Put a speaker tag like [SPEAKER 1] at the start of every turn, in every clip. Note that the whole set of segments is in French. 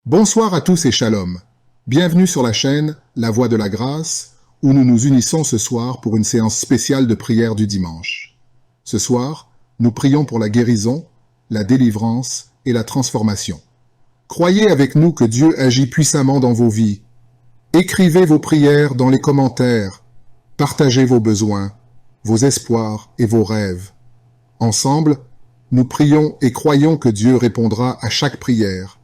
[SPEAKER 1] Bonsoir à tous et shalom. Bienvenue sur la chaîne La Voix de la Grâce, où nous nous unissons ce soir pour une séance spéciale de prière du dimanche. Ce soir, nous prions pour la guérison, la délivrance et la transformation. Croyez avec nous que Dieu agit puissamment dans vos vies. Écrivez vos prières dans les commentaires. Partagez vos besoins, vos espoirs et vos rêves. Ensemble, nous prions et croyons que Dieu répondra à chaque prière.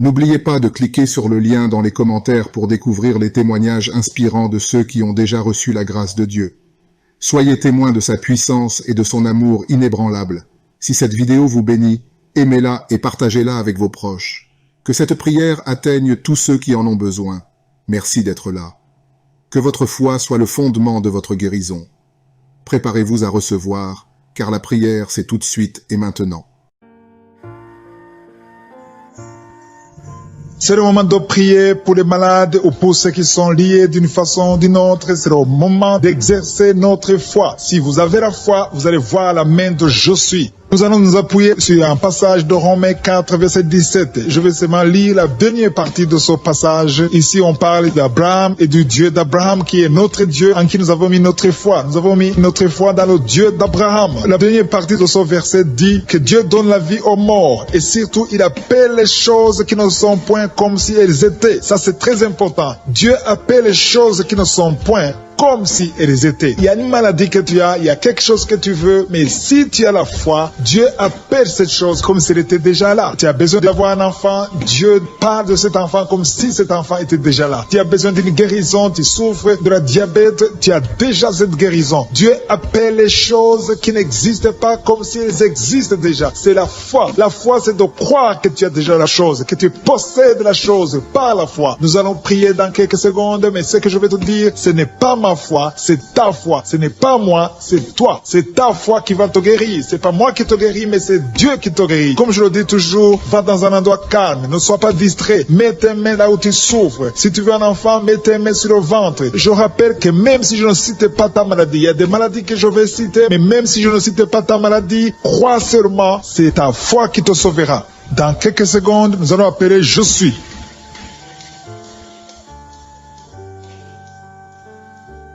[SPEAKER 1] N'oubliez pas de cliquer sur le lien dans les commentaires pour découvrir les témoignages inspirants de ceux qui ont déjà reçu la grâce de Dieu. Soyez témoins de sa puissance et de son amour inébranlable. Si cette vidéo vous bénit, aimez-la et partagez-la avec vos proches. Que cette prière atteigne tous ceux qui en ont besoin. Merci d'être là. Que votre foi soit le fondement de votre guérison. Préparez-vous à recevoir, car la prière c'est tout de suite et maintenant.
[SPEAKER 2] C'est le moment de prier pour les malades ou pour ceux qui sont liés d'une façon ou d'une autre. C'est le moment d'exercer notre foi. Si vous avez la foi, vous allez voir la main de Je suis. Nous allons nous appuyer sur un passage de Romains 4, verset 17. Je vais seulement lire la dernière partie de ce passage. Ici, on parle d'Abraham et du Dieu d'Abraham qui est notre Dieu en qui nous avons mis notre foi. Nous avons mis notre foi dans le Dieu d'Abraham. La dernière partie de ce verset dit que Dieu donne la vie aux morts et surtout, il appelle les choses qui ne sont point comme si elles étaient. Ça, c'est très important. Dieu appelle les choses qui ne sont point comme si elles étaient. Il y a une maladie que tu as, il y a quelque chose que tu veux, mais si tu as la foi, Dieu appelle cette chose comme si elle était déjà là. Tu as besoin d'avoir un enfant, Dieu parle de cet enfant comme si cet enfant était déjà là. Tu as besoin d'une guérison, tu souffres de la diabète, tu as déjà cette guérison. Dieu appelle les choses qui n'existent pas comme si elles existent déjà. C'est la foi. La foi, c'est de croire que tu as déjà la chose, que tu possèdes la chose par la foi. Nous allons prier dans quelques secondes, mais ce que je vais te dire, ce n'est pas ma foi, c'est ta foi. Ce n'est pas moi, c'est toi. C'est ta foi qui va te guérir. C'est pas moi qui te guéris, mais c'est Dieu qui te guérit. Comme je le dis toujours, va dans un endroit calme. Ne sois pas distrait. Mets tes mains là où tu souffres. Si tu veux un enfant, mets tes mains sur le ventre. Je rappelle que même si je ne cite pas ta maladie, il y a des maladies que je vais citer, mais même si je ne cite pas ta maladie, crois seulement, c'est ta foi qui te sauvera. Dans quelques secondes, nous allons appeler Je suis.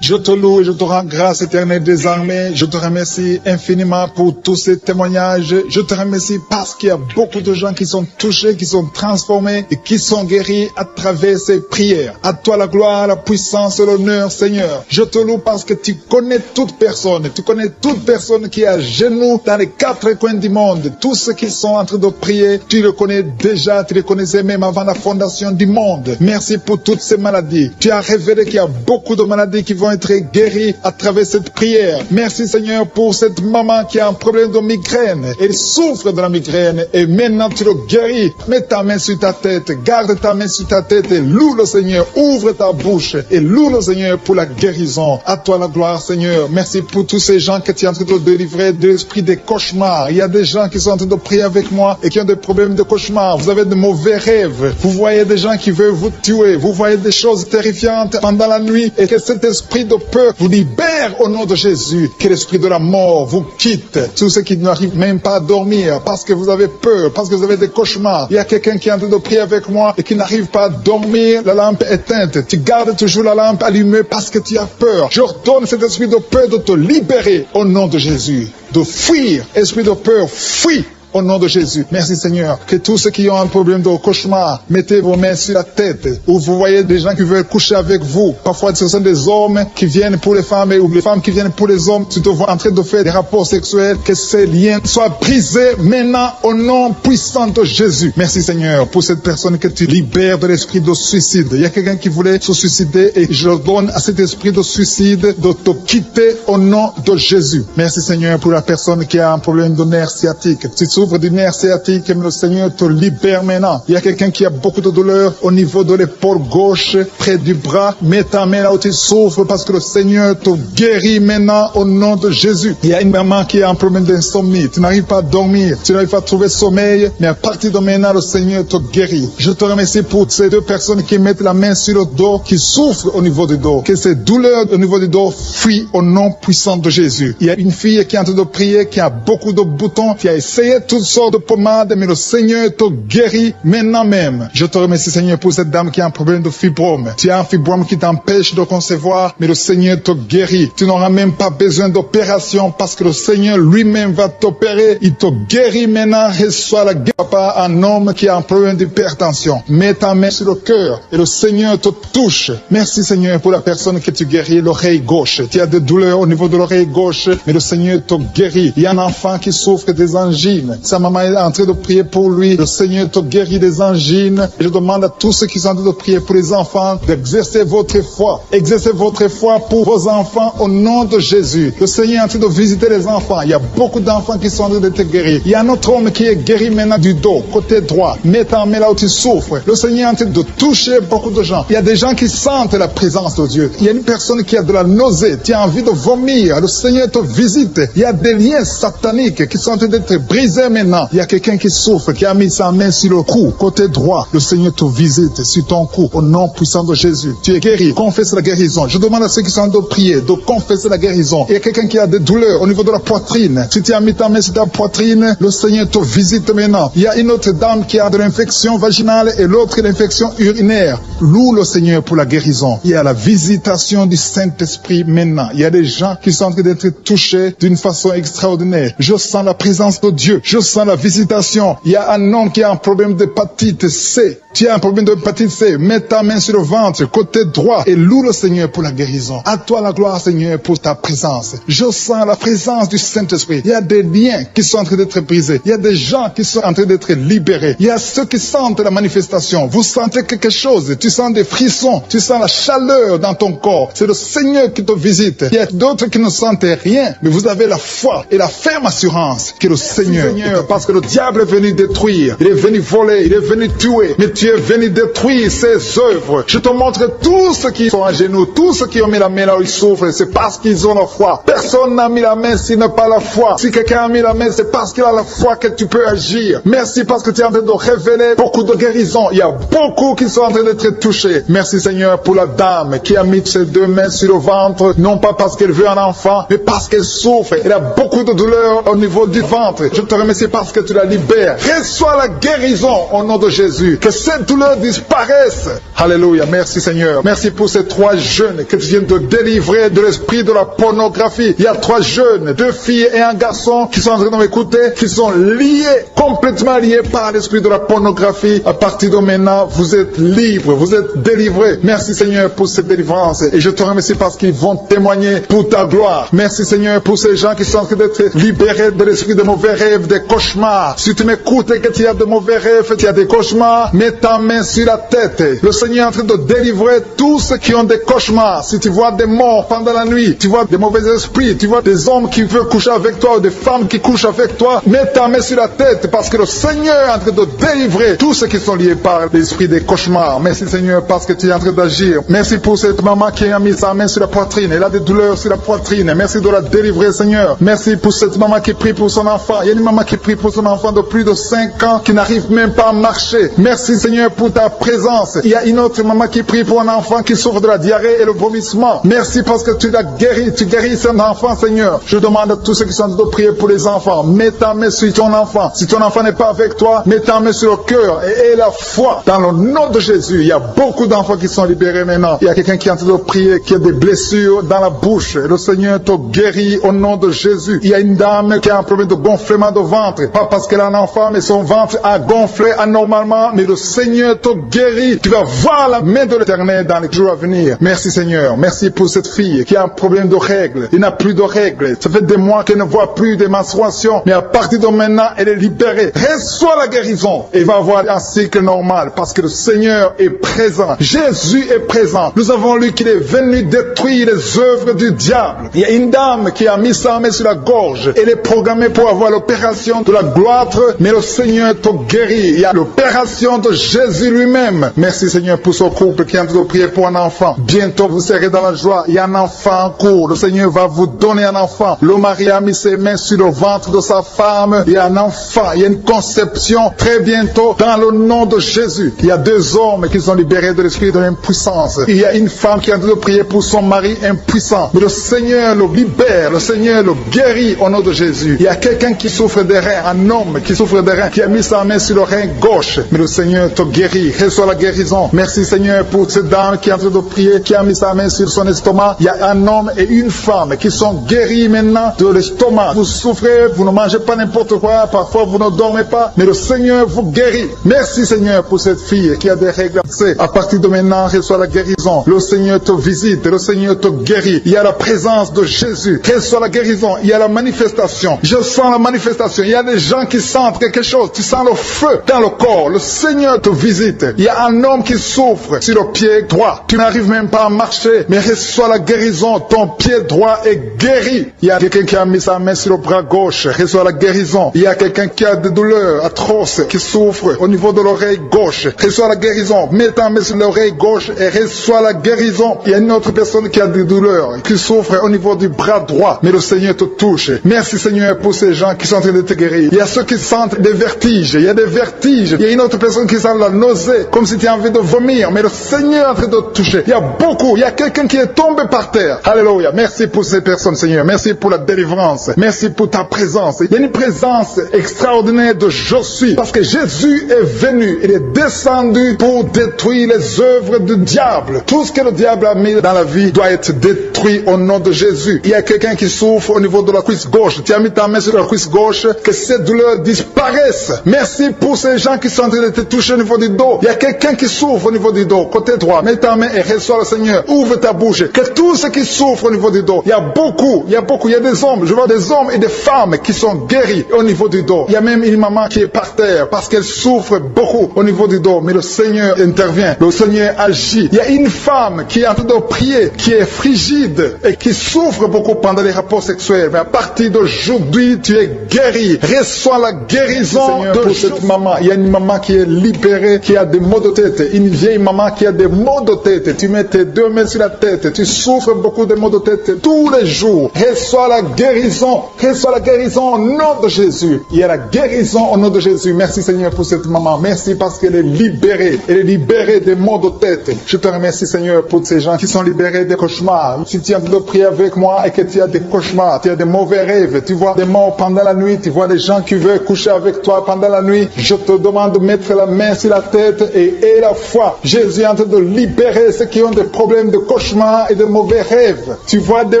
[SPEAKER 2] Je te loue et je te rends grâce éternelle des armées. Je te remercie infiniment pour tous ces témoignages. Je te remercie parce qu'il y a beaucoup de gens qui sont touchés, qui sont transformés et qui sont guéris à travers ces prières. À toi la gloire, la puissance et l'honneur, Seigneur. Je te loue parce que tu connais toute personne. Tu connais toute personne qui est à genoux dans les quatre coins du monde. Tous ceux qui sont en train de prier, tu le connais déjà. Tu les connaissais même avant la fondation du monde. Merci pour toutes ces maladies. Tu as révélé qu'il y a beaucoup de maladies qui vont être guérie à travers cette prière. Merci Seigneur pour cette maman qui a un problème de migraine. Elle souffre de la migraine et maintenant tu le guéris. Mets ta main sur ta tête, garde ta main sur ta tête et loue le Seigneur. Ouvre ta bouche et loue le Seigneur pour la guérison. À toi la gloire Seigneur. Merci pour tous ces gens que tu es en train de délivrer de l'esprit des cauchemars. Il y a des gens qui sont en train de prier avec moi et qui ont des problèmes de cauchemars. Vous avez de mauvais rêves. Vous voyez des gens qui veulent vous tuer. Vous voyez des choses terrifiantes pendant la nuit et que cet esprit de peur vous libère au nom de Jésus. Que l'esprit de la mort vous quitte. Tous ceux qui n'arrivent même pas à dormir parce que vous avez peur, parce que vous avez des cauchemars. Il y a quelqu'un qui est en train de prier avec moi et qui n'arrive pas à dormir, la lampe éteinte. Tu gardes toujours la lampe allumée parce que tu as peur. J'ordonne cet esprit de peur de te libérer au nom de Jésus. De fuir. Esprit de peur, fuis. Au nom de Jésus. Merci Seigneur. Que tous ceux qui ont un problème de cauchemar, mettez vos mains sur la tête. Ou vous voyez des gens qui veulent coucher avec vous. Parfois ce sont des hommes qui viennent pour les femmes ou les femmes qui viennent pour les hommes. Tu te vois en train de faire des rapports sexuels. Que ces liens soient brisés maintenant au nom puissant de Jésus. Merci Seigneur pour cette personne que tu libères de l'esprit de suicide. Il y a quelqu'un qui voulait se suicider et je donne à cet esprit de suicide de te quitter au nom de Jésus. Merci Seigneur pour la personne qui a un problème de nerf sciatique. Tu souffres du nerf sciatique, le Seigneur te libère maintenant. Il y a quelqu'un qui a beaucoup de douleur au niveau de l'épaule gauche, près du bras. Mets ta main là où tu souffres parce que le Seigneur te guérit maintenant au nom de Jésus. Il y a une maman qui a un problème d'insomnie. Tu n'arrives pas à dormir, tu n'arrives pas à trouver sommeil, mais à partir de maintenant, le Seigneur te guérit. Je te remercie pour ces deux personnes qui mettent la main sur le dos, qui souffrent au niveau du dos. Que ces douleurs au niveau du dos fuient au nom puissant de Jésus. Il y a une fille qui est en train de prier, qui a beaucoup de boutons, qui a essayé toutes sortes de pommades, mais le Seigneur te guérit maintenant même. Je te remercie, Seigneur, pour cette dame qui a un problème de fibrome. Tu as un fibrome qui t'empêche de concevoir, mais le Seigneur te guérit. Tu n'auras même pas besoin d'opération parce que le Seigneur lui-même va t'opérer. Il te guérit maintenant. Reçois la guérison par un homme qui a un problème d'hypertension. Mets ta main sur le cœur et le Seigneur te touche. Merci, Seigneur, pour la personne que tu guéris, l'oreille gauche. Tu as des douleurs au niveau de l'oreille gauche, mais le Seigneur te guérit. Il y a un enfant qui souffre des angines. Sa maman est en train de prier pour lui. Le Seigneur te guérit des angines. Et je demande à tous ceux qui sont en train de prier pour les enfants d'exercer votre foi. Exercez votre foi pour vos enfants au nom de Jésus. Le Seigneur est en train de visiter les enfants. Il y a beaucoup d'enfants qui sont en train d'être guéris. Il y a un autre homme qui est guéri maintenant du dos, côté droit. Mets ta main là où tu souffres. Le Seigneur est en train de toucher beaucoup de gens. Il y a des gens qui sentent la présence de Dieu. Il y a une personne qui a de la nausée. Tu as envie de vomir. Le Seigneur te visite. Il y a des liens sataniques qui sont en train d'être brisés maintenant. Il y a quelqu'un qui souffre, qui a mis sa main sur le cou, côté droit. Le Seigneur te visite sur ton cou au nom puissant de Jésus. Tu es guéri. Confesse la guérison. Je demande à ceux qui sont en train de prier de confesser la guérison. Il y a quelqu'un qui a des douleurs au niveau de la poitrine. Si tu as mis ta main sur ta poitrine, le Seigneur te visite maintenant. Il y a une autre dame qui a de l'infection vaginale et l'autre l'infection urinaire. Loue le Seigneur pour la guérison. Il y a la visitation du Saint-Esprit maintenant. Il y a des gens qui sont en train d'être touchés d'une façon extraordinaire. Je sens la présence de Dieu. Je sens la visitation. Il y a un homme qui a un problème d'hépatite C. Tu as un problème d'hépatite C. Mets ta main sur le ventre, côté droit, et loue le Seigneur pour la guérison. À toi la gloire, Seigneur, pour ta présence. Je sens la présence du Saint-Esprit. Il y a des liens qui sont en train d'être brisés. Il y a des gens qui sont en train d'être libérés. Il y a ceux qui sentent la manifestation. Vous sentez quelque chose. Tu sens des frissons. Tu sens la chaleur dans ton corps. C'est le Seigneur qui te visite. Il y a d'autres qui ne sentent rien, mais vous avez la foi et la ferme assurance que le Seigneur, parce que le diable est venu détruire. Il est venu voler. Il est venu tuer. Mais tu es venu détruire ses œuvres. Je te montre tous ceux qui sont à genoux, tous ceux qui ont mis la main là où ils souffrent, c'est parce qu'ils ont la foi. Personne n'a mis la main s'il n'a pas la foi. Si quelqu'un a mis la main, c'est parce qu'il a la foi que tu peux agir. Merci parce que tu es en train de révéler beaucoup de guérisons. Il y a beaucoup qui sont en train d'être touchés. Merci Seigneur pour la dame qui a mis ses deux mains sur le ventre, non pas parce qu'elle veut un enfant, mais parce qu'elle souffre. Elle a beaucoup de douleurs au niveau du ventre. Je te remercie parce que tu la libères. Reçois la guérison au nom de Jésus. Que cette douleur disparaisse. Alléluia. Merci Seigneur. Merci pour ces 3 jeunes que tu viens de délivrer de l'esprit de la pornographie. Il y a 3 jeunes, 2 filles et un garçon qui sont en train de m'écouter, qui sont liés, complètement liés par l'esprit de la pornographie. À partir de maintenant, vous êtes libres, vous êtes délivrés. Merci Seigneur pour cette délivrance. Et je te remercie parce qu'ils vont témoigner pour ta gloire. Merci Seigneur pour ces gens qui sont en train d'être libérés de l'esprit de mauvais rêves, des cauchemars. Si tu m'écoutes et que tu as de mauvais rêves, tu as des cauchemars, mets ta main sur la tête. Le Seigneur est en train de délivrer tous ceux qui ont des cauchemars. Si tu vois des morts pendant la nuit, tu vois des mauvais esprits, tu vois des hommes qui veulent coucher avec toi ou des femmes qui couchent avec toi, mets ta main sur la tête parce que le Seigneur est en train de délivrer tous ceux qui sont liés par l'esprit des cauchemars. Merci Seigneur parce que tu es en train d'agir. Merci pour cette maman qui a mis sa main sur la poitrine. Elle a des douleurs sur la poitrine. Merci de la délivrer Seigneur. Merci pour cette maman qui prie pour son enfant. Il y a une maman qui prie pour son enfant de plus de 5 ans qui n'arrive même pas à marcher. Merci Seigneur pour ta présence. Il y a une autre maman qui prie pour un enfant qui souffre de la diarrhée et le vomissement. Merci parce que tu l'as guéri. Tu guéris cet enfant Seigneur. Je demande à tous ceux qui sont en train de prier pour les enfants. Mets ta main sur ton enfant. Si ton enfant n'est pas avec toi, mets ta main sur le cœur et aie la foi. Dans le nom de Jésus, il y a beaucoup d'enfants qui sont libérés maintenant. Il y a quelqu'un qui est en train de prier, qui a des blessures dans la bouche. Le Seigneur te guérit au nom de Jésus. Il y a une dame qui a un problème de gonflement de ventre. Pas parce qu'elle a un enfant, mais son ventre a gonflé anormalement. Mais le Seigneur te guérit. Tu vas voir la main de l'Éternel dans les jours à venir. Merci Seigneur. Merci pour cette fille qui a un problème de règles. Il n'a plus de règles. Ça fait des mois qu'elle ne voit plus de menstruation. Mais à partir de maintenant, elle est libérée. Reçois la guérison. Et va avoir un cycle normal parce que le Seigneur est présent. Jésus est présent. Nous avons lu qu'il est venu détruire les œuvres du diable. Il y a une dame qui a mis sa main sur la gorge. Elle est programmée pour avoir l'opération de la gloire, mais le Seigneur te guérit. Il y a l'opération de Jésus lui-même. Merci Seigneur pour ce couple qui est en train de prier pour un enfant. Bientôt vous serez dans la joie. Il y a un enfant en cours. Le Seigneur va vous donner un enfant. Le mari a mis ses mains sur le ventre de sa femme. Il y a un enfant. Il y a une conception très bientôt dans le nom de Jésus. Il y a 2 hommes qui sont libérés de l'esprit de l'impuissance. Il y a une femme qui est en train de prier pour son mari impuissant. Mais le Seigneur le libère. Le Seigneur le guérit au nom de Jésus. Il y a quelqu'un qui souffre des reins, un homme qui souffre de reins, qui a mis sa main sur le rein gauche. Mais le Seigneur te guérit. Reçois la guérison. Merci Seigneur pour cette dame qui est en train de prier, qui a mis sa main sur son estomac. Il y a un homme et une femme qui sont guéris maintenant de l'estomac. Vous souffrez, vous ne mangez pas n'importe quoi, parfois vous ne dormez pas, mais le Seigneur vous guérit. Merci Seigneur pour cette fille qui a des règles. À partir de maintenant, reçois la guérison. Le Seigneur te visite, le Seigneur te guérit. Il y a la présence de Jésus. Reçois la guérison. Il y a la manifestation. Je sens la manifestation. Il y a des gens qui sentent quelque chose. Tu sens le feu dans le corps. Le Seigneur te visite. Il y a un homme qui souffre sur le pied droit. Tu n'arrives même pas à marcher, mais reçois la guérison. Ton pied droit est guéri. Il y a quelqu'un qui a mis sa main sur le bras gauche. Reçois la guérison. Il y a quelqu'un qui a des douleurs atroces, qui souffre au niveau de l'oreille gauche. Reçois la guérison. Mets ta main sur l'oreille gauche et reçois la guérison. Il y a une autre personne qui a des douleurs, qui souffre au niveau du bras droit, mais le Seigneur te touche. Merci Seigneur pour ces gens qui sont en train de te guérir. Il y a ceux qui sentent des vertiges. Il y a des vertiges. Il y a une autre personne qui sent la nausée, comme si tu as envie de vomir, mais le Seigneur est en train de te toucher. Il y a beaucoup. Il y a quelqu'un qui est tombé par terre. Alléluia. Merci pour ces personnes Seigneur. Merci pour la délivrance. Merci pour ta présence. Il y a une présence extraordinaire de je suis, parce que Jésus est venu. Il est descendu pour détruire les œuvres du diable. Tout ce que le diable a mis dans la vie doit être détruit au nom de Jésus. Il y a quelqu'un qui souffre au niveau de la cuisse gauche. Tu as mis ta main sur la cuisse gauche, que cette douleur disparaisse. Merci pour ces gens qui sont en train de te toucher au niveau du dos. Il y a quelqu'un qui souffre au niveau du dos, côté droit. Mets ta main et reçois le Seigneur. Ouvre ta bouche. Que tous ceux qui souffrent au niveau du dos, il y a beaucoup, il y a des hommes, je vois des hommes et des femmes qui sont guéris au niveau du dos. Il y a même une maman qui est par terre parce qu'elle souffre beaucoup au niveau du dos, mais le Seigneur intervient, le Seigneur agit. Il y a une femme qui est en train de prier, qui est frigide et qui souffre beaucoup pendant les rapports sexuels, mais à partir d'aujourd'hui, tu es guéri. Reçois la guérison de cette maman. Il y a une maman qui est libérée, qui a des maux de tête, une vieille maman qui a des maux de tête. Tu mets tes deux mains sur la tête, tu souffres beaucoup de maux de tête tous les jours. Reçois la guérison. Reçois la guérison au nom de Jésus. Il y a la guérison au nom de Jésus. Merci Seigneur pour cette maman. Merci parce qu'elle est libérée. Elle est libérée des maux de tête. Je te remercie Seigneur pour ces gens qui sont libérés des cauchemars. Si tu as de prier avec moi et que tu as des cauchemars, tu as des mauvais rêves, tu vois des morts pendant la nuit, tu vois des gens qui veulent coucher avec toi pendant la nuit, je te demande de mettre la main sur la tête et la foi. Jésus est en train de libérer ceux qui ont des problèmes de cauchemars et de mauvais rêves. Tu vois des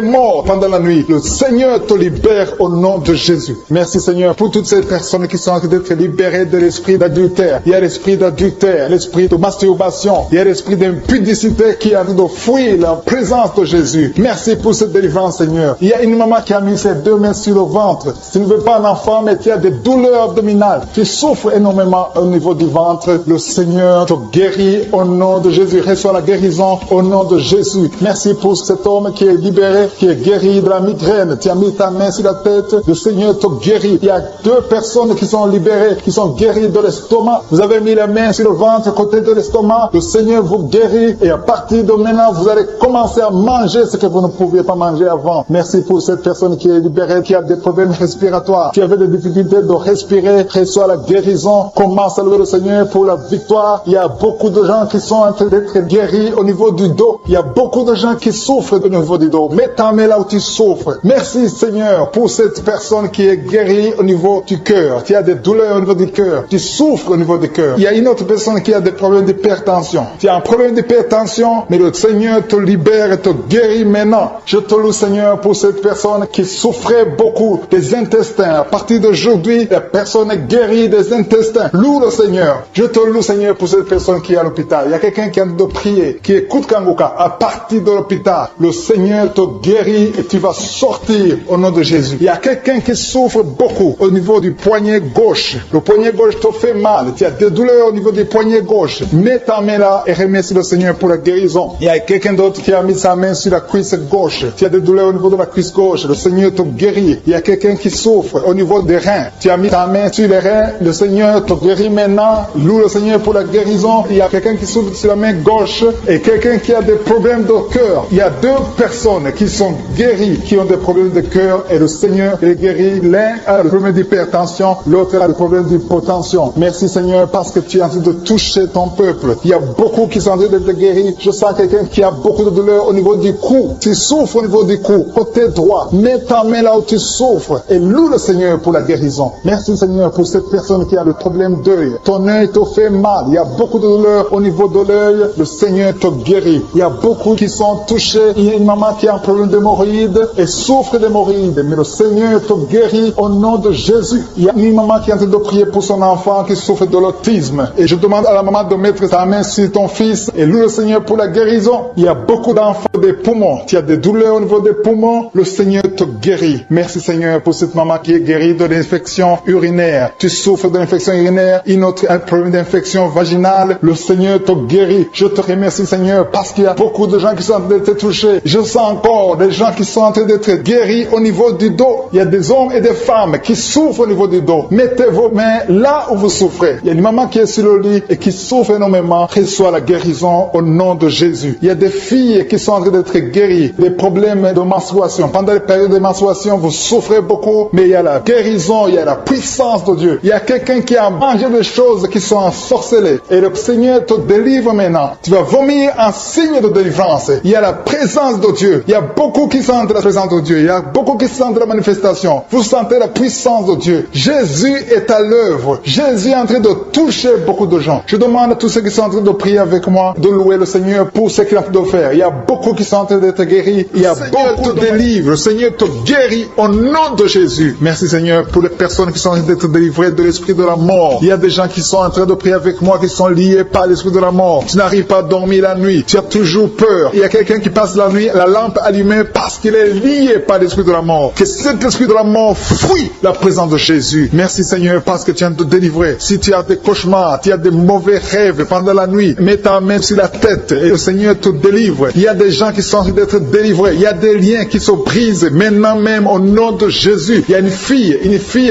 [SPEAKER 2] morts pendant la nuit. Le Seigneur te libère au nom de Jésus. Merci Seigneur pour toutes ces personnes qui sont en train d'être libérées de l'esprit d'adultère. Il y a l'esprit d'adultère, l'esprit de masturbation, il y a l'esprit d'impudicité qui est en train de fuir la présence de Jésus. Merci pour cette délivrance Seigneur. Il y a une maman qui a mis ses deux mains sur le ventre. Tu ne veux pas un enfant mais tu as des douleurs abdominales. Tu souffres énormément au niveau du ventre. Le Seigneur te guérit au nom de Jésus. Reçois la guérison au nom de Jésus. Merci pour cet homme qui est libéré, qui est guéri de la migraine. Tu as mis ta main sur la tête. Le Seigneur te guérit. Il y a deux personnes qui sont libérées, qui sont guéries de l'estomac. Vous avez mis la main sur le ventre, côté de l'estomac. Le Seigneur vous guérit. Et à partir de maintenant, vous allez commencer à manger ce que vous ne pouviez pas manger avant. Merci pour cette personne qui est libérée, qui a des problèmes respiratoires, qui avait des difficultés de respirer. Reçois la guérison. Commence à louer le Seigneur pour la victoire. Il y a beaucoup de gens qui sont en train d'être guéris au niveau du dos. Il y a beaucoup de gens qui souffrent au niveau du dos. Mets ta main là où tu souffres. Merci Seigneur pour cette personne qui est guérie au niveau du cœur. Tu as des douleurs au niveau du cœur. Tu souffres au niveau du cœur. Il y a une autre personne qui a des problèmes d'hypertension. Tu as un problème d'hypertension, mais le Seigneur te libère et te guérit maintenant. Je te loue Seigneur pour cette personne qui souffrait beaucoup des intestins. À partir d'aujourd'hui, la personne est guérie des intestins. Loue le Seigneur. Je te loue Seigneur pour cette personne qui est à l'hôpital. Il y a quelqu'un qui a de prier, qui écoute Kanguka. À partir de l'hôpital, le Seigneur te guérit et tu vas sortir au nom de Jésus. Il y a quelqu'un qui souffre beaucoup au niveau du poignet gauche. Le poignet gauche te fait mal. Tu as des douleurs au niveau du poignet gauche. Mets ta main là et remercie le Seigneur pour la guérison. Il y a quelqu'un d'autre qui a mis sa main sur la cuisse gauche. Tu as des douleurs au niveau de la cuisse gauche. Le Seigneur te guérit. Il y a quelqu'un qui souffre au niveau des reins. Tu as mis ta main sur les reins. Le Seigneur te guérit maintenant. Loue le Seigneur pour la guérison. Il y a quelqu'un qui souffre sur la main gauche et quelqu'un qui a des problèmes de cœur. Il y a deux personnes qui sont guéries, qui ont des problèmes de cœur et le Seigneur les guérit. L'un a le problème d'hypertension, l'autre a le problème d'hypotension. Merci Seigneur parce que tu es en train de toucher ton peuple. Il y a beaucoup qui sont en train d'être guéris. Je sens quelqu'un qui a beaucoup de douleur au niveau du cou. Tu souffres au niveau du cou, côté droit. Mets ta main là où tu souffres et loue le Seigneur pour la guérison. Merci Seigneur pour cette personne qui a le problème d'œil. Ton œil te fait mal. Il y a beaucoup de douleur au niveau de l'œil. Le Seigneur te guérit. Il y a beaucoup qui sont touchés. Il y a une maman qui a un problème d'hémorroïdes et souffre d'hémorroïdes. Mais le Seigneur te guérit au nom de Jésus. Il y a une maman qui est en train de prier pour son enfant qui souffre de l'autisme. Et je demande à la maman de mettre sa main sur ton fils et loue le Seigneur pour la guérison. Il y a beaucoup d'enfants des poumons. Tu as des douleurs au niveau des poumons. Le Seigneur te guérit. Merci Seigneur pour cette maman qui est guérie de l'infection urinaire. Tu souffres de l'infection urinaire, un problème d'infection vaginale. Le Seigneur te guérit. Je te remercie Seigneur parce qu'il y a beaucoup de gens qui sont en train d'être touchés. Je sens encore des gens qui sont en train d'être guéris au niveau du dos. Il y a des hommes et des femmes qui souffrent au niveau du dos. Mettez vos mains là où vous souffrez. Il y a une maman qui est sur le lit et qui souffre énormément. Reçois la guérison au nom de Jésus. Il y a des filles qui sont en train d'être guéries. Des problèmes de menstruation. Pendant les périodes de menstruation, vous souffrez beaucoup, mais il y a la guérison, il y a la puissance de Dieu. Il y a quelqu'un qui a mangé des choses qui sont ensorcelées. Et le Seigneur te délivre maintenant. Tu vas vomir un signe de délivrance. Il y a la présence de Dieu. Il y a beaucoup qui sentent la présence de Dieu. Il y a beaucoup qui sentent la manifestation. Vous sentez la puissance de Dieu. Jésus est à l'œuvre. Jésus est en train de toucher beaucoup de gens. Je demande à tous ceux qui sont en train de prier avec moi de louer le Seigneur pour ce qu'il a fait de faire. Il y a beaucoup qui sont en train d'être guéris. Il y a beaucoup de délivre. Le Seigneur te guérit au nom de Jésus. Merci Seigneur pour les personnes qui sont en train d'être délivrées de l'esprit de la mort. Il y a des gens qui sont en train de prier avec moi qui sont liés par l'esprit de la mort. Tu n'arrives pas à dormir la nuit. Tu as toujours peur. Il y a quelqu'un qui passe la nuit, la lampe allumée parce qu'il est lié par l'esprit de la mort. Que cet esprit de la mort fuit la présence de Jésus. Merci Seigneur parce que tu viens de te délivrer. Si tu as des cauchemars, tu as des mauvais rêves pendant la nuit, mets ta main sur la tête et le Seigneur te délivre. Il y a des gens qui sont en train d'être délivrés. Il y a des liens qui se brisent maintenant même au nom de Jésus. Il y a une fille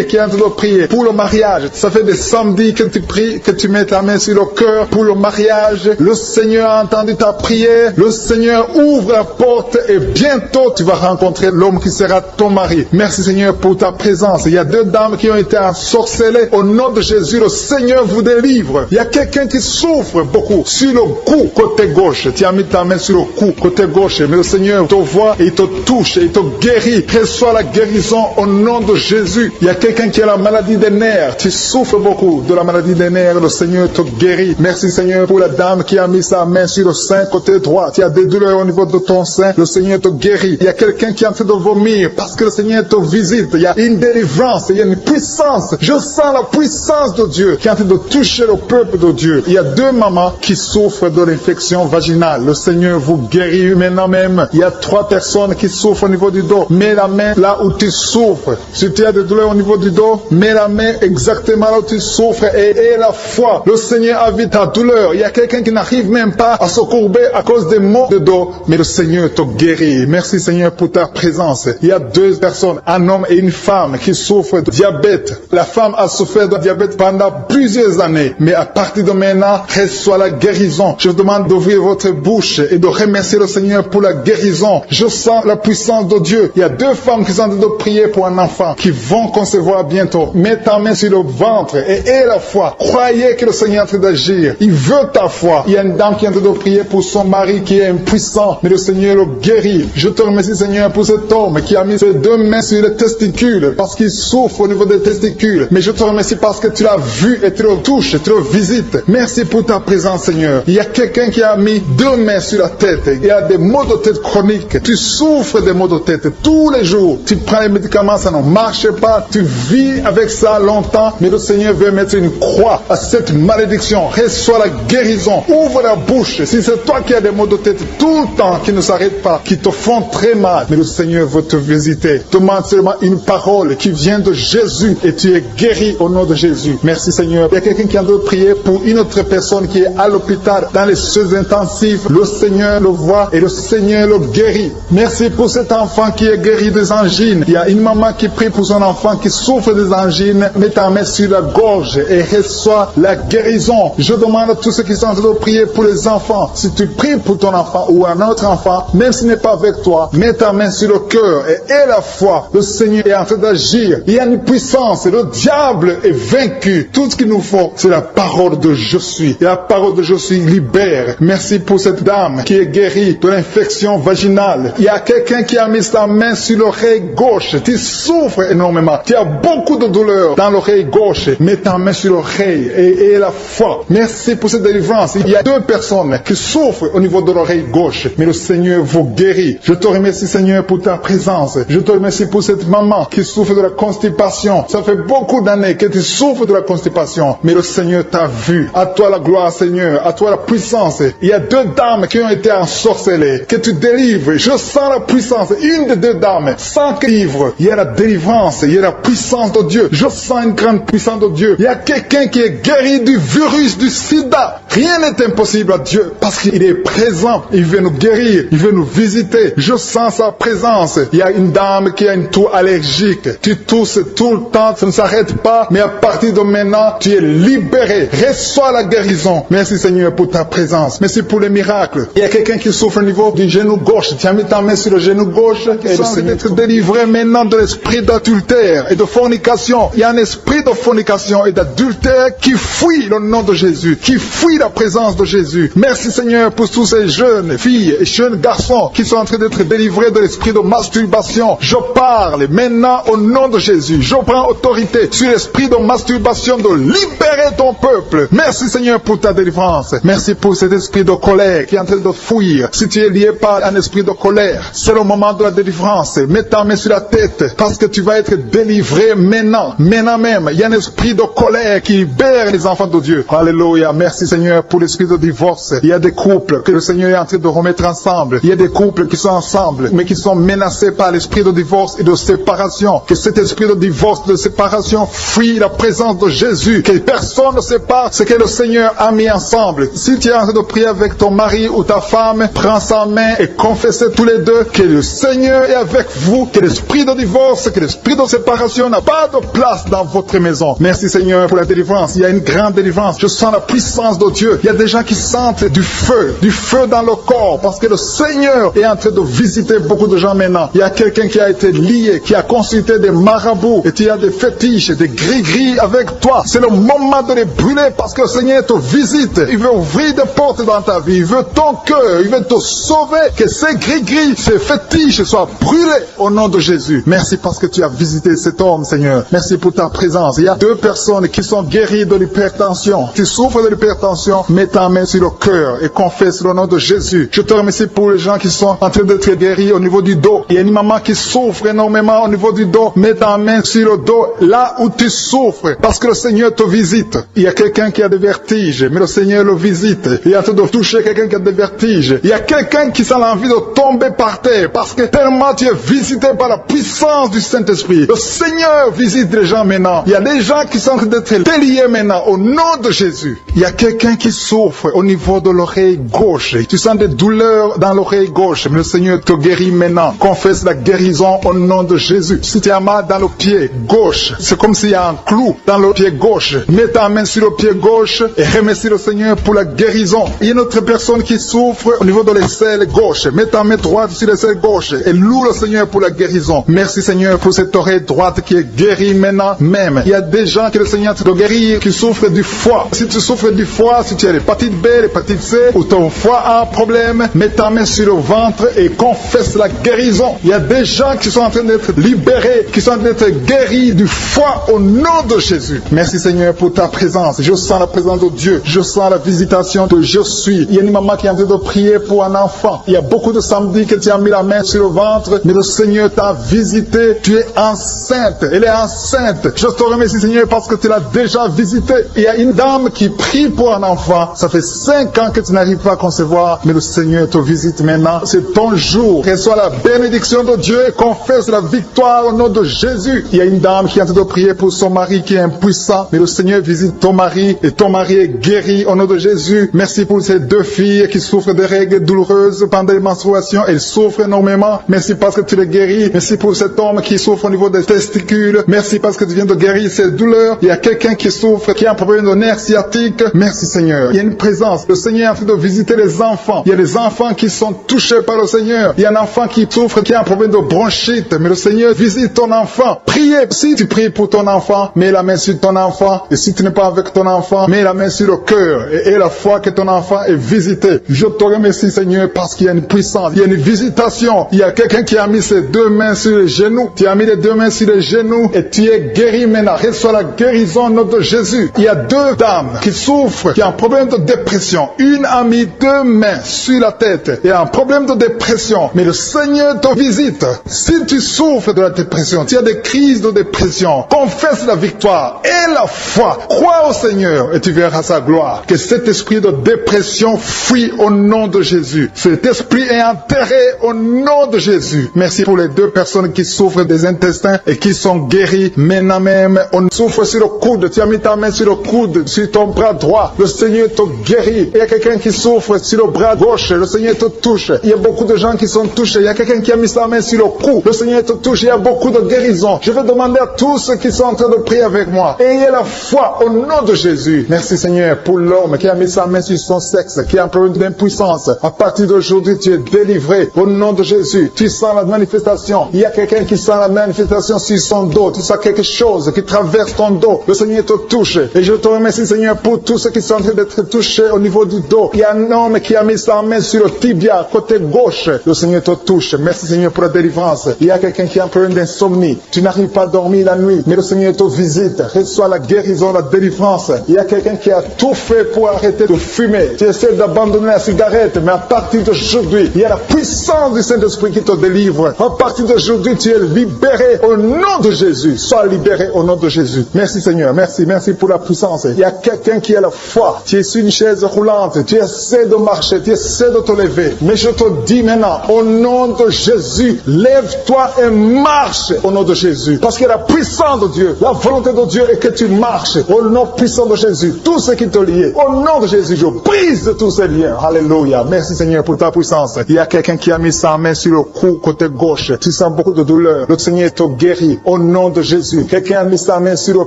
[SPEAKER 2] qui est en train de prier pour le mariage. Ça fait des samedis que tu pries, que tu mets ta main sur le cœur pour le mariage. Le Seigneur a entendu ta prière. Le Seigneur ouvre la porte et bientôt tu vas rencontrer l'homme qui sera ton mari. Merci Seigneur pour ta présence. Il y a deux dames qui ont été ensorcelées. Au nom de Jésus, le Seigneur vous délivre. Il y a quelqu'un qui souffre beaucoup sur le cou, côté gauche. Tu as mis ta main sur le cou, côté gauche. Mais le Seigneur te voit et il te touche et il te guérit. Reçois la guérison au nom de Jésus. Il y a quelqu'un qui a la maladie des nerfs. Tu souffres beaucoup de la maladie des nerfs. Le Seigneur te guérit. Merci Seigneur pour la dame qui a mis sa main sur le sein côté droit. Tu as des douleurs au niveau de ton sein. Le Seigneur te guérit. Il y a quelqu'un qui est en train de vomir parce que le Seigneur te visite. Il y a une délivrance. Il y a une puissance. Je sens la puissance de Dieu qui est en train de toucher le peuple de Dieu. Il y a deux mamans qui souffrent de l'infection vaginale. Le Seigneur vous guérit maintenant même. Il y a 3 personnes qui souffrent au niveau du dos. Mets la main là où tu souffres. Si tu as des douleurs au niveau du dos, mets la main exactement là où tu souffres et aie la foi. Le Seigneur a vu ta douleur. Il y a quelqu'un qui n'arrive même pas à se courber à cause des maux de dos. Mais le Seigneur te guérit. Merci Seigneur pour ta présence. Il y a 2 personnes, un homme et une femme qui souffrent de diabète. La femme a souffert de diabète pendant plusieurs années. Mais à partir de maintenant, reçoit la guérison. Je vous demande d'ouvrir votre bouche et de remercier le Seigneur pour la guérison. Je sens la puissance de Dieu. Il y a 2 femmes qui sont en train de prier pour un enfant qui vont concevoir bientôt. Mets ta main sur le ventre et aie la foi. Croyez que le Seigneur est en train d'agir. Il veut ta foi. Il y a une dame qui est en train de prier pour son mari qui est impuissant, mais le Seigneur le guérit. Je te remercie Seigneur pour cet homme qui a mis ses 2 mains sur les testicules parce qu'il souffre au niveau des testicules. Mais je te remercie parce que tu l'as vu et tu le touches, tu le visites. Merci pour ta présence Seigneur. Il y a quelqu'un qui a mis 2 mains sur la tête. Il y a des maux de tête chroniques. Tu souffres des maux de tête tous les jours. Tu prends les médicaments, ça ne marche pas. Tu vis avec ça longtemps, mais le Seigneur veut mettre une croix à cette malédiction. Reçois la guérison. Ouvre la bouche. Si c'est toi qui as des maux de tête tout le temps, qui ne s'arrêtent pas, qui te font très mal, mais le Seigneur veut te visiter. Demande seulement une parole qui vient de Jésus et tu es guéri au nom de Jésus. Merci Seigneur. Il y a quelqu'un qui a de prier pour une autre personne qui est à l'hôpital dans les soins intensifs. Le Seigneur le voit et le Seigneur le guérit. Merci pour cet enfant qui est guéri des angines. Il y a une maman qui prie pour son enfant qui souffre des angines. Mets ta main sur la gorge et reçois la guérison. Je demande à tous ceux qui sont en train de prier pour les enfants. Si tu pries pour ton enfant ou un autre enfant, même s'il n'est pas avec toi, mets ta main sur le cœur et aie la foi. Le Seigneur est en train d'agir. Il y a une puissance. Le diable est vaincu. Tout ce qu'il nous faut, c'est la parole de je suis. Et la parole de je suis libère. Merci pour cette dame qui est guérie de l'infection vaginale. Il y a quelqu'un qui a mis sa main sur l'oreille gauche. Tu souffres énormément. énormément. Tu as beaucoup de douleur dans l'oreille gauche. Mets ta main sur l'oreille et la foi. Merci pour cette délivrance. Il y a 2 personnes qui souffrent au niveau de l'oreille gauche, mais le Seigneur vous guérit. Je te remercie, Seigneur, pour ta présence. Je te remercie pour cette maman qui souffre de la constipation. Ça fait beaucoup d'années que tu souffres de la constipation, mais le Seigneur t'a vu. À toi la gloire, Seigneur. À toi la puissance. Il y a 2 dames qui ont été ensorcelées. Que tu délivres. Je sens la puissance. Une des 2 dames, sans livre. Il y a la délivrance. Il y a la puissance de Dieu. Je sens une grande puissance de Dieu. Il y a quelqu'un qui est guéri du virus du sida. Rien n'est impossible à Dieu parce qu'il est présent. Il veut nous guérir. Il veut nous visiter. Je sens sa présence. Il y a une dame qui a une toux allergique. Tu tousses tout le temps. Ça ne s'arrête pas. Mais à partir de maintenant, tu es libéré. Reçois la guérison. Merci Seigneur pour ta présence. Merci pour les miracles. Il y a quelqu'un qui souffre au niveau du genou gauche. Tu as mis ta main sur le genou gauche. Et le Seigneur être délivré maintenant de l'esprit d'adultère et de fornication. Il y a un esprit de fornication et d'adultère qui fuit le nom de Jésus, qui fuit la présence de Jésus. Merci Seigneur pour tous ces jeunes filles et jeunes garçons qui sont en train d'être délivrés de l'esprit de masturbation. Je parle maintenant au nom de Jésus. Je prends autorité sur l'esprit de masturbation de libérer ton peuple. Merci Seigneur pour ta délivrance. Merci pour cet esprit de colère qui est en train de fuir. Si tu es lié par un esprit de colère, c'est le moment de la délivrance. Mets ta main sur la tête parce que tu vas être délivré maintenant. Maintenant même, il y a un esprit de colère qui libère les enfants de Dieu. Alléluia. Merci Seigneur pour l'esprit de divorce. Il y a des couples que le Seigneur est en train de remettre ensemble. Il y a des couples qui sont ensemble mais qui sont menacés par l'esprit de divorce et de séparation. Que cet esprit de divorce, de séparation fuit la présence de Jésus. Que personne ne sépare ce que le Seigneur a mis ensemble. Si tu es en train de prier avec ton mari ou ta femme, prends sa main et confessez tous les deux que le Seigneur est avec vous, que l'esprit de divorce, que l'esprit de séparation n'a pas de place dans votre maison. Merci Seigneur pour la délivrance. Il y a une grande délivrance. Je sens la puissance de Dieu. Il y a des gens qui sentent du feu dans le corps parce que le Seigneur est en train de visiter beaucoup de gens maintenant. Il y a quelqu'un qui a été lié, qui a consulté des marabouts et tu as des fétiches, des gris-gris avec toi. C'est le moment de les brûler parce que le Seigneur te visite. Il veut ouvrir des portes dans ta vie. Il veut ton cœur. Il veut te sauver. Que ces gris-gris, ces fétiches soient brûlés au nom de Jésus. Merci parce que tu as visité cet homme, Seigneur. Merci pour ta présence. Il y a 2 personnes qui sont guéries de l'hypertension. Tu souffres de l'hypertension, mets ta main sur le cœur et confesse le nom de Jésus. Je te remercie pour les gens qui sont en train d'être guéris au niveau du dos. Il y a une maman qui souffre énormément au niveau du dos. Mets ta main sur le dos là où tu souffres parce que le Seigneur te visite. Il y a quelqu'un qui a des vertiges, mais le Seigneur le visite. Il est en train de toucher quelqu'un qui a des vertiges. Il y a quelqu'un qui sent l'envie de tomber par terre parce que tellement tu es visité par la puissance du Saint-Esprit. Le Seigneur visite les gens maintenant. Il y a des gens qui sont en train d'être déliés maintenant au nom de Jésus. Il y a quelqu'un qui souffre au niveau de l'oreille gauche. Tu sens des douleurs dans l'oreille gauche, mais le Seigneur te guérit maintenant. Confesse la guérison au nom de Jésus. Si tu as mal dans le pied gauche, c'est comme s'il y a un clou dans le pied gauche. Mets ta main sur le pied gauche et remercie le Seigneur pour la guérison. Il y a une autre personne qui souffre au niveau de l'aisselle gauche. Mets ta main droite sur l'aisselle gauche et loue le Seigneur pour la guérison. Merci Seigneur pour cette oreille droite qui est guérie maintenant même. Il y a des gens que le Seigneur te guérit qui souffrent du foie. Si tu souffres du foie, si tu as l'hépatite B, l'hépatite C ou ton foie a un problème, mets ta main sur le ventre et confesse la guérison. Il y a des gens qui sont en train d'être libérés, qui sont en train d'être guéris du foie au nom de Jésus. Merci Seigneur pour ta présence. Je sens la présence de Dieu. Je sens la visitation de je suis. Il y a une maman qui est en train de prier pour un enfant. Il y a beaucoup de samedis que tu as mis la main sur le ventre, mais le Seigneur t'a visité. Tu es enceinte. Elle est enceinte. Je te remercie Seigneur parce que tu l'as déjà visité. Il y a une dame qui prie pour un enfant. Ça fait 5 ans que tu n'arrives pas à concevoir, mais le Seigneur te visite maintenant. C'est ton jour. Reçois la bénédiction de Dieu et confesse la victoire au nom de Jésus. Il y a une dame qui est en train de prier pour son mari qui est impuissant, mais le Seigneur visite ton mari et ton mari est guéri au nom de Jésus. Merci pour ces 2 filles qui souffrent de règles douloureuses pendant les menstruations. Elles souffrent énormément. Merci parce que tu les guéris. Merci pour cet homme qui souffre au niveau des testicules. Merci parce que tu viens de guérir ces douleurs. Il y a quelqu'un qui souffre, qui a un problème de nerf sciatique. Merci Seigneur. Il y a une présence. Le Seigneur est en train de visiter les enfants. Il y a des enfants qui sont touchés par le Seigneur. Il y a un enfant qui souffre, qui a un problème de bronchite. Mais le Seigneur visite ton enfant. Priez. Si tu pries pour ton enfant, mets la main sur ton enfant. Et si tu n'es pas avec ton enfant, mets la main sur le cœur. Et la foi que ton enfant est visité. Je te remercie Seigneur parce qu'il y a une puissance. Il y a une visitation. Il y a quelqu'un qui a mis ses 2 mains sur les genoux. Tu as mis les 2 mains main sur les genoux et tu es guéri maintenant. Reçois la guérison au nom de Jésus. Il y a 2 dames qui souffrent, qui ont un problème de dépression. Une a mis 2 mains sur la tête et a un problème de dépression. Mais le Seigneur te visite. Si tu souffres de la dépression, tu as des crises de dépression, confesse la victoire et la foi. Crois au Seigneur et tu verras sa gloire. Que cet esprit de dépression fuit au nom de Jésus. Cet esprit est enterré au nom de Jésus. Merci pour les 2 personnes qui souffrent des intestins et qui sont guéries maintenant même. On souffre sur le coude. Tu as mis ta main sur le coude, sur ton bras droit. Le Seigneur te guérit. Il y a quelqu'un qui souffre sur le bras gauche. Le Seigneur te touche. Il y a beaucoup de gens qui sont touchés. Il y a quelqu'un qui a mis sa main sur le cou. Le Seigneur te touche. Il y a beaucoup de guérisons. Je vais demander à tous ceux qui sont en train de prier avec moi. Ayez la foi au nom de Jésus. Merci Seigneur pour l'homme qui a mis sa main sur son sexe, qui a un problème d'impuissance. À partir d'aujourd'hui, tu es délivré au nom de Jésus. Tu sens la manifestation. Il y a quelqu'un qui sent la manifestation sur son dos. Tu sens quelque chose qui traverse ton dos. Le Seigneur te touche. Et je te remercie Seigneur pour tous ceux qui sont en train d'être touchés au niveau du dos. Il y a un homme qui a mis sa main sur le tibia, côté gauche. Le Seigneur te touche. Merci Seigneur pour la délivrance. Il y a quelqu'un qui a un problème d'insomnie. Tu n'arrives pas à dormir la nuit, mais le Seigneur te visite. Reçois la guérison, la délivrance. Il y a quelqu'un qui a tout fait pour arrêter de fumer. Tu essaies d'abandonner la cigarette, mais à partir d'aujourd'hui, il y a la puissance du Saint-Esprit qui te délivre. À partir d'aujourd'hui, tu es libéré au nom de Jésus. Sois libéré au nom de Jésus. Merci Seigneur. Merci pour la puissance. Il y a quelqu'un qui a la foi. Tu es sur une chaise roulante. Tu essaies de marcher. Tu essaies de te lever. Mais je te dis maintenant, au nom de Jésus, lève-toi et marche au nom de Jésus. Parce que la puissance de Dieu, la volonté de Dieu est que tu marches au nom puissant de Jésus. Tout ce qui te lie, au nom de Jésus, je brise de tous ces liens. Alléluia. Merci Seigneur pour ta puissance. Il y a quelqu'un qui a mis sa main sur le cou côté gauche. Tu sens beaucoup de douleur. Le Seigneur te guérit au nom de Jésus. Quelqu'un a mis sa main sur le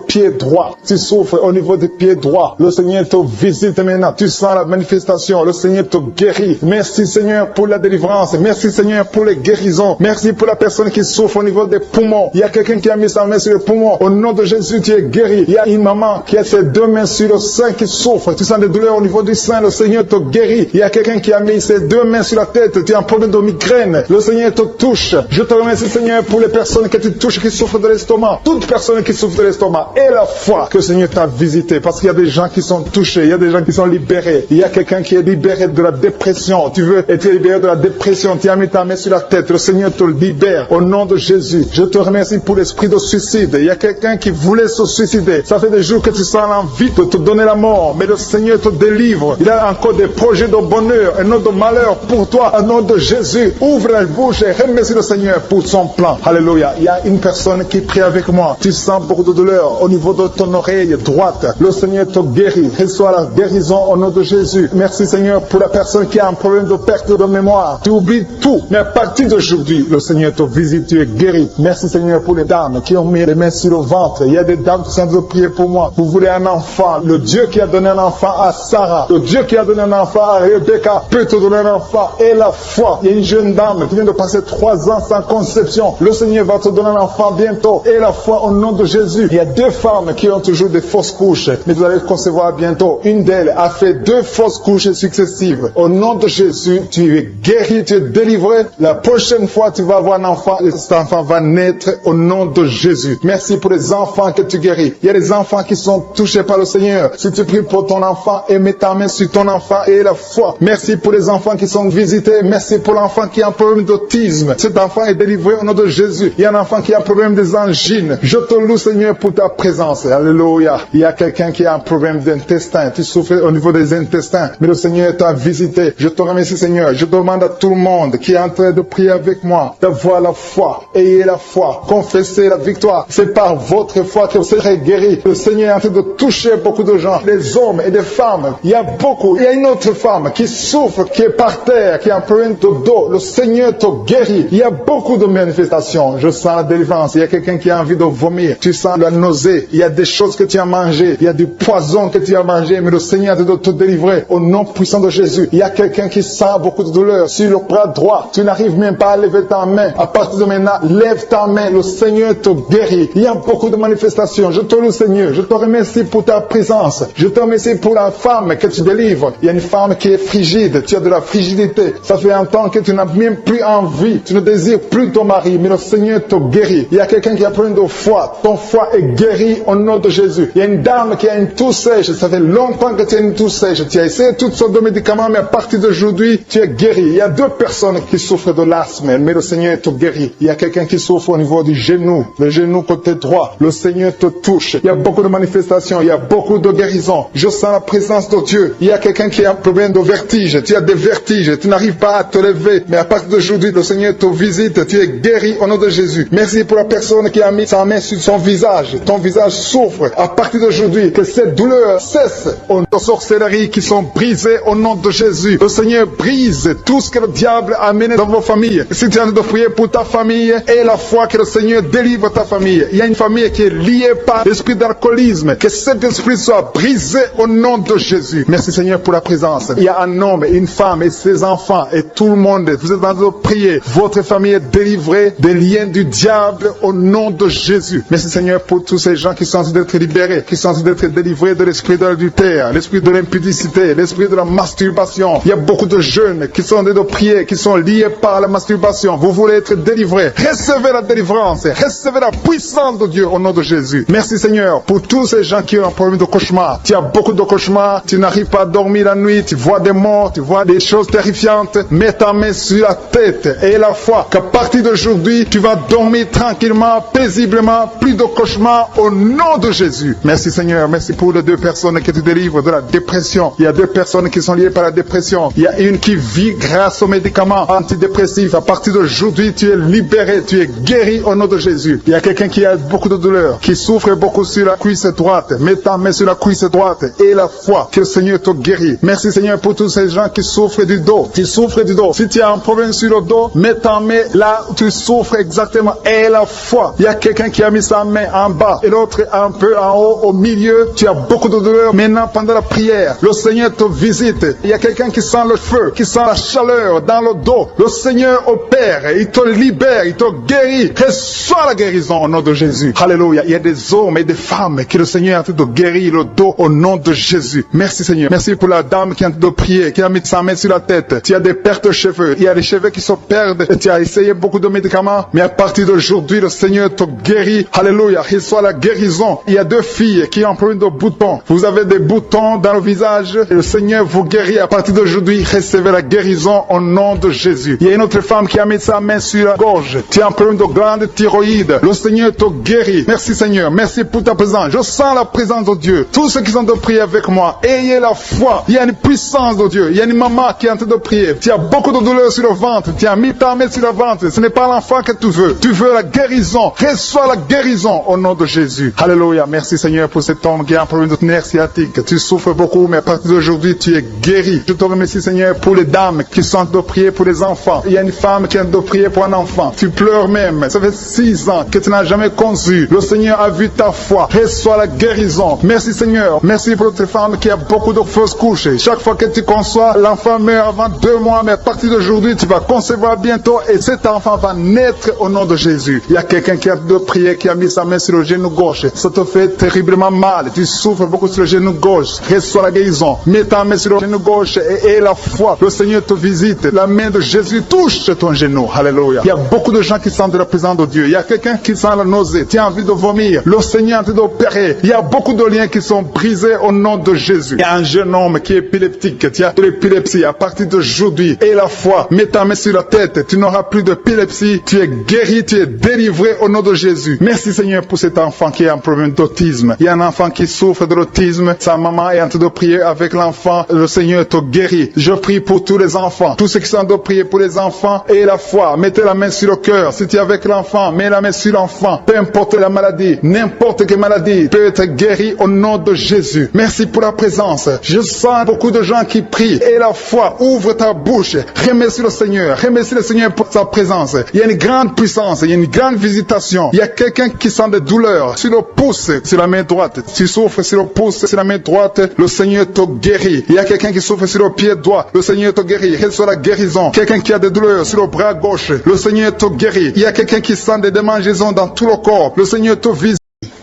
[SPEAKER 2] pied droit. Tu souffres au niveau du pied droit. Le Seigneur te visite maintenant. Tu sens la manifestation. Le Seigneur te guérit. Merci Seigneur pour la délivrance. Merci Seigneur pour les guérisons. Merci pour la personne qui souffre au niveau des poumons. Il y a quelqu'un qui a mis sa main sur le poumon. Au nom de Jésus, tu es guéri. Il y a une maman qui a ses 2 mains sur le sein qui souffre. Tu sens des douleurs au niveau du sein. Le Seigneur te guérit. Il y a quelqu'un qui a mis ses 2 mains sur la tête. Tu as un problème de migraine. Le Seigneur te touche. Je te remercie Seigneur pour les personnes que tu touches qui souffrent de l'estomac. Toute personne qui souffre de l'estomac. Et la foi que le Seigneur t'a visité. Parce qu'il y a des gens qui sont touchés. Il y a des gens qui sont libérés. Il y a quelqu'un qui est libéré de la dépression. Tu veux être libéré de la dépression. Tu as mis ta main sur la tête. Le Seigneur te libère. Au nom de Jésus. Je te remercie pour l'esprit de suicide. Il y a quelqu'un qui voulait se suicider. Ça fait des jours que tu sens l'envie de te donner la mort. Mais le Seigneur te délivre. Il a encore des projets de bonheur et non de malheur pour toi. Au nom de Jésus. Ouvre la bouche et remercie le Seigneur pour son plan. Alléluia. Il y a une personne qui prie avec moi. Tu sens beaucoup de douleur au niveau de ton oreille droite. Le Seigneur te guérit. Reçois la guérison au nom de Jésus. Merci Seigneur pour la personne qui a un problème de perte de mémoire. Tu oublies tout. Mais à partir d'aujourd'hui, le Seigneur te visite. Tu es guéri. Merci Seigneur pour les dames qui ont mis les mains sur le ventre. Il y a des dames qui sont en train de prier pour moi. Vous voulez un enfant. Le Dieu qui a donné un enfant à Sarah. Le Dieu qui a donné un enfant à Rebecca peut te donner un enfant. Et la foi. Il y a une jeune dame qui vient de passer 3 ans sans conception. Le Seigneur va te donner un enfant bientôt. Et la foi au nom de Jésus. Il y a 2 femmes qui ont toujours des fausses couches. Mais vous allez concevoir bientôt. Une d'elles a fait 2 fausses couches successives. Au nom de Jésus, tu es guéri, tu es délivré. La prochaine fois, tu vas avoir un enfant. Et cet enfant va naître au nom de Jésus. Merci pour les enfants que tu guéris. Il y a des enfants qui sont touchés par le Seigneur. Si tu pries pour ton enfant et mets ta main sur ton enfant et la foi. Merci pour les enfants qui sont visités. Merci pour l'enfant qui a un problème d'autisme. Cet enfant est délivré au nom de Jésus. Il y a un enfant qui a un problème des angines. Je te loue Seigneur pour ta présence. Alléluia. Il y a quelqu'un qui a un problème d'intestin. Tu souffres au niveau des intestins. Mais le Seigneur t'a visité. Je te remercie Seigneur. Je demande à tout le monde qui est en train de prier avec moi d'avoir la foi. Ayez la foi. Confessez la victoire. C'est par votre foi que vous serez guéris. Le Seigneur est en train de toucher beaucoup de gens. Des hommes et des femmes. Il y a beaucoup. Il y a une autre femme qui souffre, qui est par terre, qui a un problème de dos. Le Seigneur te guérit. Il y a beaucoup de manifestations. Je sens la délivrance. Il y a quelqu'un qui a envie de vomir. Tu sens la nausée. Il y a des choses que tu as mangées. Il y a du poison que tu as mangé. Mais le Seigneur est en train de te délivrer. Au nom puissant de Jésus. Il y a quelqu'un qui sent beaucoup de douleur sur le bras droit. Tu n'arrives même pas à lever ta main. À partir de maintenant, lève ta main. Le Seigneur te guérit. Il y a beaucoup de manifestations. Je te loue Seigneur. Je te remercie pour ta présence. Je te remercie pour la femme que tu délivres. Il y a une femme qui est frigide. Tu as de la frigidité. Ça fait un temps que tu n'as même plus envie. Tu ne désires plus ton mari. Mais le Seigneur te guérit. guéri. Il y a quelqu'un qui a problème de foie. Ton foie est guéri au nom de Jésus. Il y a une dame qui a une toux sèche. Ça fait longtemps que tu as une toux sèche. Tu as essayé toutes sortes de médicaments, mais à partir d'aujourd'hui, tu es guéri. Il y a 2 personnes qui souffrent de l'asthme, mais le Seigneur te guérit. Il y a quelqu'un qui souffre au niveau du genou, le genou côté droit. Le Seigneur te touche. Il y a beaucoup de manifestations, il y a beaucoup de guérisons. Je sens la présence de Dieu. Il y a quelqu'un qui a un problème de vertige. Tu as des vertiges, tu n'arrives pas à te lever, mais à partir d'aujourd'hui, le Seigneur te visite. Tu es guéri au nom de Jésus. Merci pour la personne qui a mis sa main sur son visage. Ton visage souffre. À partir d'aujourd'hui, que cette douleur cesse. Aux sorcelleries qui sont brisées au nom de Jésus. Le Seigneur brise tout ce que le diable a amené dans vos familles. Si tu es en train de prier pour ta famille, et la foi que le Seigneur délivre ta famille. Il y a une famille qui est liée par l'esprit d'alcoolisme. Que cet esprit soit brisé au nom de Jésus. Merci Seigneur pour la présence. Il y a un homme, une femme et ses enfants et tout le monde. Vous êtes en train de prier. Votre famille est délivrée des liens du diable au nom de Jésus. Merci Seigneur pour tous ces gens qui sont en train d'être libérés, qui sont en train d'être délivrés de l'esprit de l'adultère, l'esprit de l'impudicité, l'esprit de la masturbation. Il y a beaucoup de jeunes qui sont en train de prier, qui sont liés par la masturbation. Vous voulez être délivrés. Recevez la délivrance. Recevez la puissance de Dieu au nom de Jésus. Merci Seigneur pour tous ces gens qui ont un problème de cauchemar. Tu as beaucoup de cauchemars. Tu n'arrives pas à dormir la nuit. Tu vois des morts. Tu vois des choses terrifiantes. Mets ta main sur la tête et la foi qu'à partir d'aujourd'hui, tu vas dormir tranquillement, paisiblement. Plus de cauchemars au nom de Jésus. Merci Seigneur. Merci pour les 2 personnes qui te délivrent de la dépression. Il y a 2 personnes qui sont liées par la dépression. Il y a une qui vit grâce aux médicaments antidépressifs. À partir d'aujourd'hui, tu es libéré, tu es guéri au nom de Jésus. Il y a quelqu'un qui a beaucoup de douleur, qui souffre beaucoup sur la cuisse droite. Mets ta main sur la cuisse droite et la foi que le Seigneur te guérit. Merci Seigneur pour tous ces gens qui souffrent du dos. Tu souffres du dos. Si tu as un problème sur le dos, mets ta main là où tu souffres exactement et la foi. Il y a quelqu'un qui a mis sa main en bas et l'autre un peu en haut, au milieu. Tu as beaucoup de douleur. Maintenant, pendant la prière, le Seigneur te visite. Il y a quelqu'un qui sent le feu, qui sent la chaleur dans le dos. Le Seigneur opère, il te libère, il te guérit. Reçois la guérison au nom de Jésus. Alléluia. Il y a des hommes et des femmes qui le Seigneur est en train de guérir le dos au nom de Jésus. Merci Seigneur. Merci pour la dame qui est en train de prier, qui a mis sa main sur la tête. Tu as des pertes de cheveux. Il y a des cheveux qui se perdent. Et tu as essayé beaucoup de médicaments. Mais à partir d'aujourd'hui, le Seigneur te guérit. Alléluia. Reçois la guérison. Il y a 2 filles qui ont un problème de boutons. Vous avez des boutons dans le visage. Et le Seigneur vous guérit. À partir d'aujourd'hui, recevez la guérison au nom de Jésus. Il y a une autre femme qui a mis sa main sur la gorge. Tu as un problème de glande thyroïde. Le Seigneur te guérit. Merci Seigneur. Merci pour ta présence. Je sens la présence de Dieu. Tous ceux qui sont de prier avec moi, ayez la foi. Il y a une puissance de Dieu. Il y a une maman qui est en train de prier. Tu as beaucoup de douleur sur le ventre. Tu as mis ta main sur le ventre. Ce n'est pas l'enfant que tu veux. Tu veux la guérison. Reçois la guérison au nom de Jésus. Alléluia. Merci Seigneur pour cet homme qui a un problème de nerf sciatique. Tu souffres beaucoup, mais à partir d'aujourd'hui, tu es guéri. Je te remercie Seigneur pour les dames qui sont en train de prier pour les enfants. Il y a une femme qui est en train de prier pour un enfant. Tu pleures même. Ça fait 6 ans que tu n'as jamais conçu. Le Seigneur a vu ta foi. Reçois la guérison. Merci Seigneur. Merci pour cette femme qui a beaucoup de fausses couches. Chaque fois que tu conçois, l'enfant meurt avant 2 mois, mais à partir d'aujourd'hui, tu vas concevoir bientôt et cet enfant va naître au nom de Jésus. Il y a quelqu'un qui a de prier, qui a mis sa main sur le genou gauche. Ça te fait terriblement mal. Tu souffres beaucoup sur le genou gauche. Reçois la guérison. Mets ta main sur le genou gauche et la foi. Le Seigneur te visite. La main de Jésus touche ton genou. Alléluia. Il y a beaucoup de gens qui sentent la présence de Dieu. Il y a quelqu'un qui sent la nausée. Tu as envie de vomir. Le Seigneur est en train d'opérer. Il y a beaucoup de liens qui sont brisés au nom de Jésus. Il y a un jeune homme qui est épileptique. Tu as de l'épilepsie. À partir d'aujourd'hui, et la foi, mets ta main sur la tête. Tu n'auras plus d'épilepsie. Tu es guéri. Tu es délivré au nom de Jésus. Merci Seigneur pour cet enfant qui a un problème d'autisme. Il y a un enfant qui souffre de l'autisme. Sa maman est en train de prier avec l'enfant. Le Seigneur te guérit. Je prie pour tous les enfants. Tous ceux qui sont en train de prier pour les enfants et la foi. Mettez la main sur le cœur. Si tu es avec l'enfant, mets la main sur l'enfant. Peu importe la maladie, n'importe quelle maladie peut être guérie au nom de Jésus. Merci pour la présence. Je sens beaucoup de gens qui prient. Et la foi, ouvre ta bouche. Remercie le Seigneur. Remercie le Seigneur pour sa présence. Il y a une grande puissance. Il y a une grande visitation. Il y a quelqu'un qui sent des douleurs sur le pouce, sur la main droite. Tu souffres sur le pouce, sur la main droite. Le Seigneur te guérit. Il y a quelqu'un qui souffre sur le pied droit. Le Seigneur te guérit. Reçois la guérison. Quelqu'un qui a des douleurs sur le bras gauche. Le Seigneur te guérit. Il y a quelqu'un qui sent des démangeaisons dans tout le corps. Le Seigneur te visite.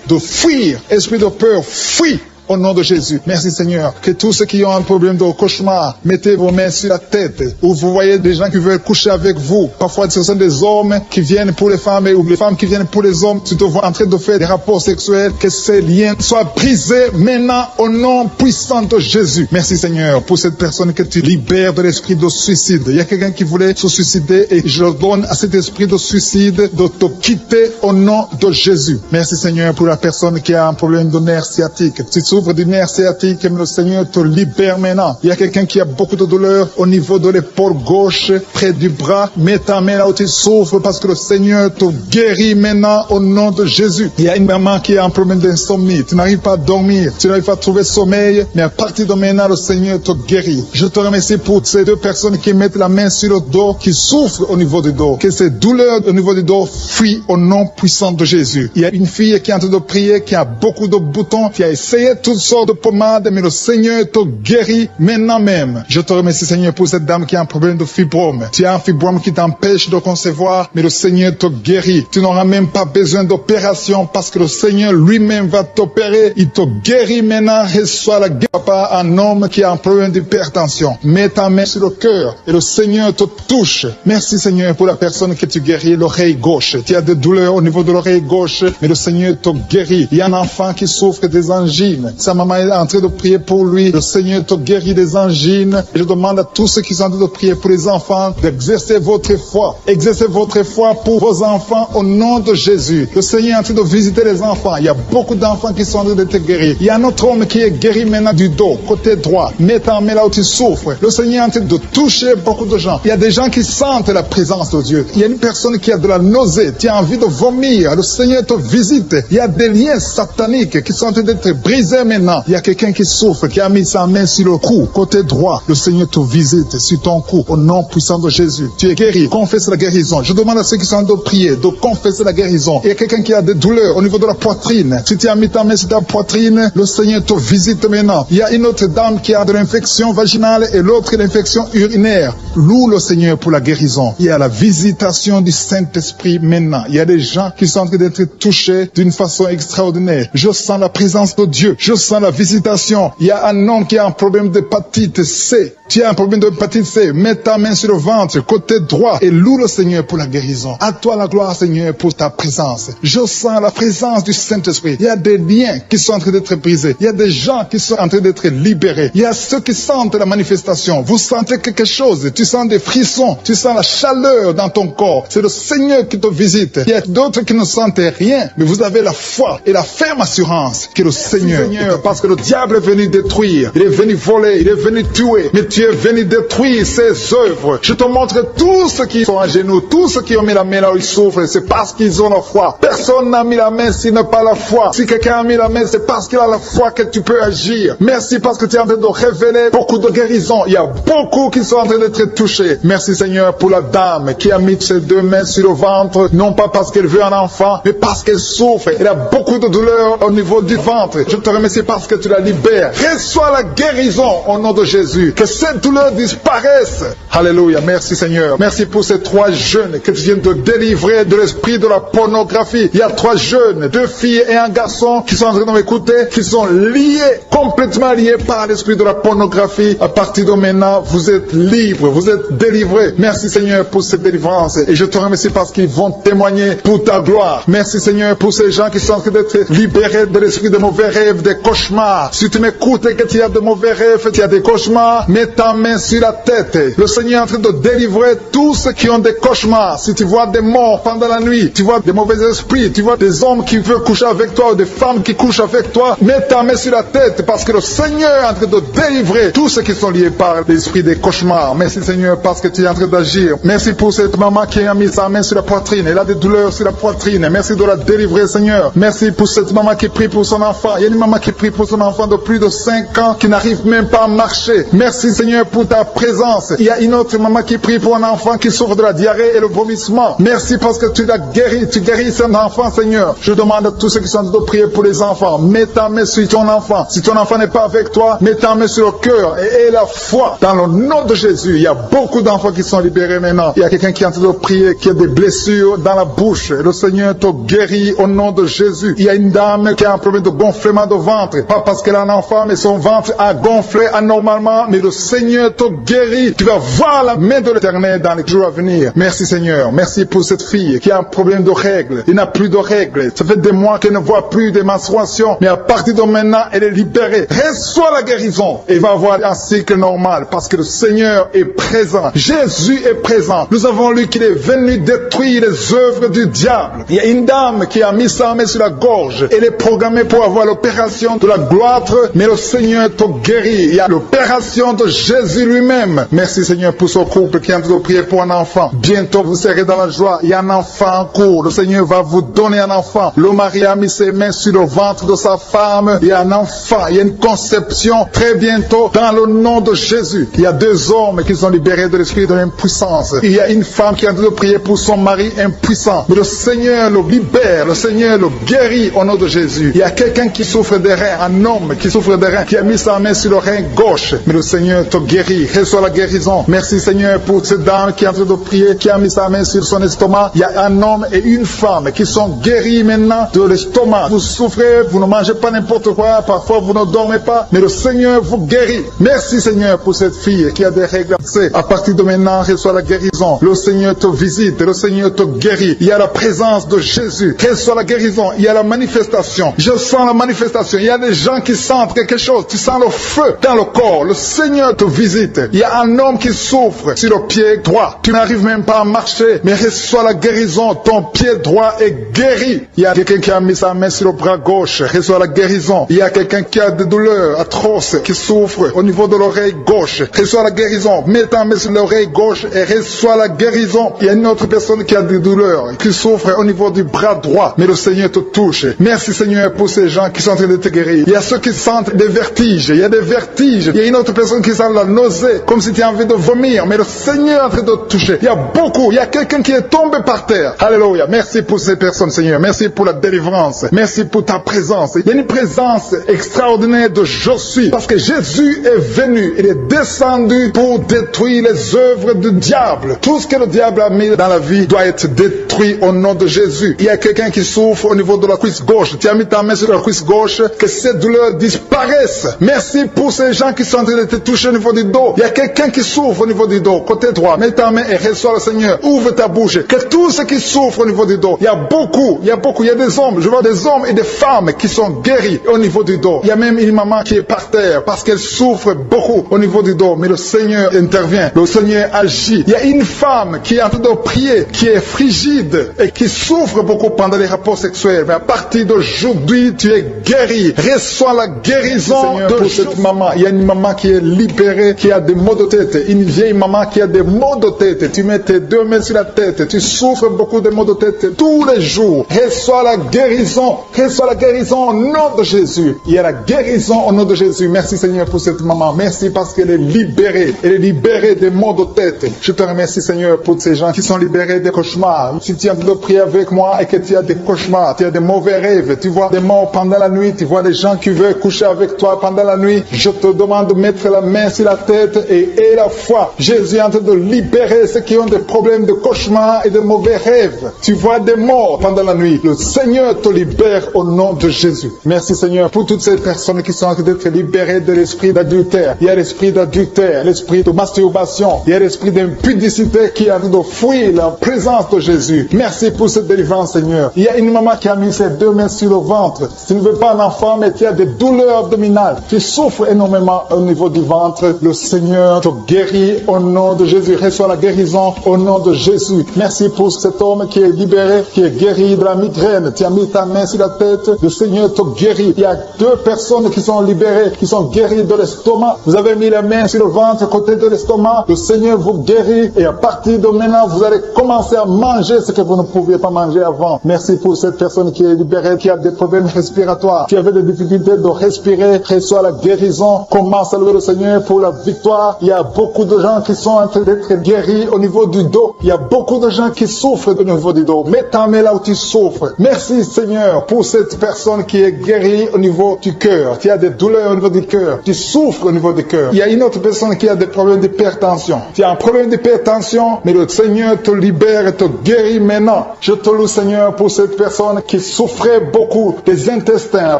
[SPEAKER 2] De fuir, esprit de peur, fuis. au nom de Jésus. Merci Seigneur. Que tous ceux qui ont un problème de cauchemar, mettez vos mains sur la tête. Ou vous voyez des gens qui veulent coucher avec vous. Parfois ce sont des hommes qui viennent pour les femmes ou les femmes qui viennent pour les hommes. Tu te vois en train de faire des rapports sexuels. Que ces liens soient brisés maintenant au nom puissant de Jésus. Merci Seigneur pour cette personne que tu libères de l'esprit de suicide. Il y a quelqu'un qui voulait se suicider et je donne à cet esprit de suicide de te quitter au nom de Jésus. Merci Seigneur pour la personne qui a un problème de nerf sciatique. Tu souffres du nerf sciatique et le Seigneur te libère maintenant. Il y a quelqu'un qui a beaucoup de douleur au niveau de l'épaule gauche, près du bras. Mets ta main là où tu souffres parce que le Seigneur te guérit maintenant au nom de Jésus. Il y a une maman qui a un problème d'insomnie. Tu n'arrives pas à dormir, tu n'arrives pas à trouver sommeil, mais à partir de maintenant, le Seigneur te guérit. Je te remercie pour ces deux personnes qui mettent la main sur le dos, qui souffrent au niveau du dos. Que ces douleurs au niveau du dos fuient au nom puissant de Jésus. Il y a une fille qui est en train de prier, qui a beaucoup de boutons, qui a essayé toutes sortes de pommades, mais le Seigneur te guérit maintenant même. Je te remercie Seigneur pour cette dame qui a un problème de fibrome. Tu as un fibrome qui t'empêche de concevoir, mais le Seigneur te guérit. Tu n'auras même pas besoin d'opération parce que le Seigneur lui-même va t'opérer. Il te guérit maintenant. Reçois la guérison par un homme qui a un problème d'hypertension. Mets ta main sur le cœur et le Seigneur te touche. Merci Seigneur pour la personne que tu guéris, l'oreille gauche. Tu as des douleurs au niveau de l'oreille gauche, mais le Seigneur te guérit. Il y a un enfant qui souffre des angines. Sa maman est en train de prier pour lui. Le Seigneur te guérit des angines. Et je demande à tous ceux qui sont en train de prier pour les enfants d'exercer votre foi. Exercez votre foi pour vos enfants au nom de Jésus. Le Seigneur est en train de visiter les enfants. Il y a beaucoup d'enfants qui sont en train d'être guéris. Il y a un autre homme qui est guéri maintenant du dos, côté droit. Mets ta main là où tu souffres. Le Seigneur est en train de toucher beaucoup de gens. Il y a des gens qui sentent la présence de Dieu. Il y a une personne qui a de la nausée. Tu as envie de vomir. Le Seigneur te visite. Il y a des liens sataniques qui sont en train d'être brisés maintenant. Il y a quelqu'un qui souffre, qui a mis sa main sur le cou, côté droit. Le Seigneur te visite sur ton cou au nom puissant de Jésus. Tu es guéri. Confesse la guérison. Je demande à ceux qui sont en train de prier de confesser la guérison. Il y a quelqu'un qui a des douleurs au niveau de la poitrine. Si tu as mis ta main sur ta poitrine, le Seigneur te visite maintenant. Il y a une autre dame qui a de l'infection vaginale et l'autre l'infection urinaire. Loue le Seigneur pour la guérison. Il y a la visitation du Saint-Esprit maintenant. Il y a des gens qui sont en train d'être touchés d'une façon extraordinaire. Je sens la présence de Dieu. Je sens la visitation. Il y a un homme qui a un problème d'hépatite C. Tu as un problème d'hépatite C. Mets ta main sur le ventre, côté droit, et loue le Seigneur pour la guérison. À toi la gloire, Seigneur, pour ta présence. Je sens la présence du Saint-Esprit. Il y a des liens qui sont en train d'être brisés. Il y a des gens qui sont en train d'être libérés. Il y a ceux qui sentent la manifestation. Vous sentez quelque chose. Tu sens des frissons. Tu sens la chaleur dans ton corps. C'est le Seigneur qui te visite. Il y a d'autres qui ne sentent rien, mais vous avez la foi et la ferme assurance que le Seigneur, parce que le diable est venu détruire. Il est venu voler. Il est venu tuer. Mais tu es venu détruire ses œuvres. Je te montre tous ceux qui sont à genoux, tous ceux qui ont mis la main là où ils souffrent, c'est parce qu'ils ont la foi. Personne n'a mis la main s'il n'a pas la foi. Si quelqu'un a mis la main, c'est parce qu'il a la foi que tu peux agir. Merci parce que tu es en train de révéler beaucoup de guérisons. Il y a beaucoup qui sont en train d'être touchés. Merci Seigneur pour la dame qui a mis ses deux mains sur le ventre, non pas parce qu'elle veut un enfant, mais parce qu'elle souffre. Elle a beaucoup de douleur au niveau du ventre. Je te remercie parce que tu la libères. Reçois la guérison au nom de Jésus. Que cette douleur disparaisse. Alléluia. Merci Seigneur. Merci pour ces trois jeunes que tu viens de délivrer de l'esprit de la pornographie. Il y a trois jeunes, deux filles et un garçon qui sont en train de m'écouter, qui sont liés, complètement liés par l'esprit de la pornographie. À partir de maintenant, vous êtes libres, vous êtes délivrés. Merci Seigneur pour cette délivrance. Et je te remercie parce qu'ils vont témoigner pour ta gloire. Merci Seigneur pour ces gens qui sont en train d'être libérés de l'esprit de mauvais rêves, des cauchemars. Si tu m'écoutes et que tu as de mauvais rêves, tu as des cauchemars, mets ta main sur la tête. Le Seigneur est en train de délivrer tous ceux qui ont des cauchemars. Si tu vois des morts pendant la nuit, tu vois des mauvais esprits, tu vois des hommes qui veulent coucher avec toi ou des femmes qui couchent avec toi, mets ta main sur la tête parce que le Seigneur est en train de délivrer tous ceux qui sont liés par l'esprit des cauchemars. Merci Seigneur parce que tu es en train d'agir. Merci pour cette maman qui a mis sa main sur la poitrine. Elle a des douleurs sur la poitrine. Merci de la délivrer Seigneur. Merci pour cette maman qui prie pour son enfant. Il y a une maman qui prie pour son enfant de plus de 5 ans qui n'arrive même pas à marcher. Merci Seigneur Seigneur, pour ta présence. Il y a une autre maman qui prie pour un enfant qui souffre de la diarrhée et le vomissement. Merci parce que tu l'as guéri. Tu guéris cet enfant, Seigneur. Je demande à tous ceux qui sont en train de prier pour les enfants. Mets ta main sur ton enfant. Si ton enfant n'est pas avec toi, mets ta main sur le cœur et aie la foi. Dans le nom de Jésus, il y a beaucoup d'enfants qui sont libérés maintenant. Il y a quelqu'un qui est en train de prier, qui a des blessures dans la bouche. Le Seigneur te guérit au nom de Jésus. Il y a une dame qui a un problème de gonflement de ventre. Pas parce qu'elle a un enfant, mais son ventre a gonflé anormalement. Mais le Seigneur te guérit. Tu vas voir la main de l'Éternel dans les jours à venir. Merci Seigneur. Merci pour cette fille qui a un problème de règles. Il n'a plus de règles. Ça fait des mois qu'elle ne voit plus de menstruation. Mais à partir de maintenant, elle est libérée. Reçois la guérison. Et va avoir un cycle normal parce que le Seigneur est présent. Jésus est présent. Nous avons lu qu'il est venu détruire les œuvres du diable. Il y a une dame qui a mis sa main sur la gorge. Elle est programmée pour avoir l'opération de la gloire, mais le Seigneur te guérit. Il y a l'opération de Jésus lui-même. Merci Seigneur pour ce couple qui est en train de prier pour un enfant. Bientôt vous serez dans la joie. Il y a un enfant en cours. Le Seigneur va vous donner un enfant. Le mari a mis ses mains sur le ventre de sa femme. Il y a un enfant. Il y a une conception très bientôt dans le nom de Jésus. Il y a 2 hommes qui sont libérés de l'esprit de l'impuissance. Il y a une femme qui est en train de prier pour son mari impuissant. Mais le Seigneur le libère. Le Seigneur le guérit au nom de Jésus. Il y a quelqu'un qui souffre des reins. Un homme qui souffre des reins. Qui a mis sa main sur le rein gauche. Mais le Seigneur te guérit. Reçois la guérison. Merci Seigneur pour cette dame qui est en train de prier. Qui a mis sa main sur son estomac. Il y a un homme et une femme qui sont guéris maintenant de l'estomac. Vous souffrez. Vous ne mangez pas n'importe quoi. Parfois vous ne dormez pas. Mais le Seigneur vous guérit. Merci Seigneur pour cette fille qui a des règles. À partir de maintenant, reçois la guérison. Le Seigneur te visite. Le Seigneur te guérit. Il y a la présence de Jésus. Reçois la guérison. Il y a la manifestation. Je sens la manifestation. Il y a des gens qui sentent quelque chose. Tu sens le feu dans le corps. Le Seigneur te visite. Il y a un homme qui souffre sur le pied droit. Tu n'arrives même pas à marcher. Mais reçois la guérison. Ton pied droit est guéri. Il y a quelqu'un qui a mis sa main sur le bras gauche. Reçois la guérison. Il y a quelqu'un qui a des douleurs atroces, qui souffre au niveau de l'oreille gauche. Reçois la guérison. Mets ta main sur l'oreille gauche et reçois la guérison. Il y a une autre personne qui a des douleurs, qui souffre au niveau du bras droit. Mais le Seigneur te touche. Merci Seigneur pour ces gens qui sont en train de te guérir. Il y a ceux qui sentent des vertiges. Il y a des vertiges. Il y a une autre personne qui sent la nausée, comme si tu as envie de vomir. Mais le Seigneur est en train de te toucher. Il y a beaucoup. Il y a quelqu'un qui est tombé par terre. Alléluia. Merci pour ces personnes Seigneur. Merci pour la délivrance. Merci pour ta présence. Il y a une présence extraordinaire de je suis. Parce que Jésus est venu. Il est descendu pour détruire les œuvres du diable. Tout ce que le diable a mis dans la vie doit être détruit au nom de Jésus. Il y a quelqu'un qui souffre au niveau de la cuisse gauche. Tu as mis ta main sur la cuisse gauche. Que ces douleurs disparaissent. Merci pour ces gens qui sont en train de te toucher au niveau du dos. Il y a quelqu'un qui souffre au niveau du dos. Côté droit. Mets ta main et reçois le Seigneur. Ouvre ta bouche. Que tous ceux qui souffrent au niveau du dos. Il y a beaucoup. Il y a des hommes. Je vois des hommes et des femmes qui sont guéris au niveau du dos. Il y a même une maman qui est par terre parce qu'elle souffre beaucoup au niveau du dos. Mais le Seigneur intervient. Le Seigneur agit. Il y a une femme qui est en train de prier, qui est frigide et qui souffre beaucoup pendant les rapports sexuels. Mais à partir d'aujourd'hui, tu es guéri. Reçois la guérison de cette maman. Il y a une maman qui est libérée, qui a des maux de tête. Une vieille maman qui a des maux de tête. Tu mets tes 2 mains sur la tête. Tu souffres beaucoup de maux de tête tous les jours. Reçois la guérison. Reçois la guérison au nom de Jésus. Il y a la guérison au nom de Jésus. Merci Seigneur pour cette maman. Merci parce qu'elle est libérée. Elle est libérée des maux de tête. Je te remercie Seigneur pour ces gens qui sont libérés des cauchemars. Si tu as de prier avec moi et que tu as des cauchemars, tu as des mauvais rêves, tu vois des morts pendant la nuit, tu vois des gens qui veulent coucher avec toi pendant la nuit, je te demande de mettre la main sur la tête et la foi. Jésus est en train de libérer ceux qui ont des problèmes de cauchemars et de mauvais rêves. Tu vois des morts pendant la nuit. Le Seigneur te libère au nom de Jésus. Merci Seigneur pour toutes ces personnes qui sont en train d'être libérées de l'esprit d'adultère. Il y a l'esprit d'adultère, l'esprit de masturbation, il y a l'esprit d'impudicité qui est en train de fuir la présence de Jésus. Merci pour cette délivrance Seigneur. Il y a une maman qui a mis ses 2 mains sur le ventre. Tu ne veux pas un enfant mais tu as des douleurs abdominales. Tu souffres énormément au niveau du ventre. Le Seigneur te guérit au nom de Jésus. Reçois la guérison au nom de Jésus. Merci pour cet homme qui est libéré, qui est guéri de la migraine. Tu as mis ta main sur la tête. Le Seigneur te guérit. Il y a 2 personnes qui sont libérées, qui sont guéries de l'estomac. Vous avez mis la main sur le ventre, côté de l'estomac. Le Seigneur vous guérit et à partir de maintenant, vous allez commencer à manger ce que vous ne pouviez pas manger avant. Merci pour cette personne qui est libérée, qui a des problèmes respiratoires, qui avait des difficultés de respirer. Reçois la guérison. Commence à louer le Seigneur pour pour la victoire. Il y a beaucoup de gens qui sont en train d'être guéris au niveau du dos. Il y a beaucoup de gens qui souffrent au niveau du dos. Mets ta main là où tu souffres. Merci Seigneur pour cette personne qui est guérie au niveau du cœur. Tu as des douleurs au niveau du cœur. Tu souffres au niveau du cœur. Il y a une autre personne qui a des problèmes d'hypertension. Tu as un problème d'hypertension, mais le Seigneur te libère et te guérit maintenant. Je te loue Seigneur pour cette personne qui souffrait beaucoup des intestins. À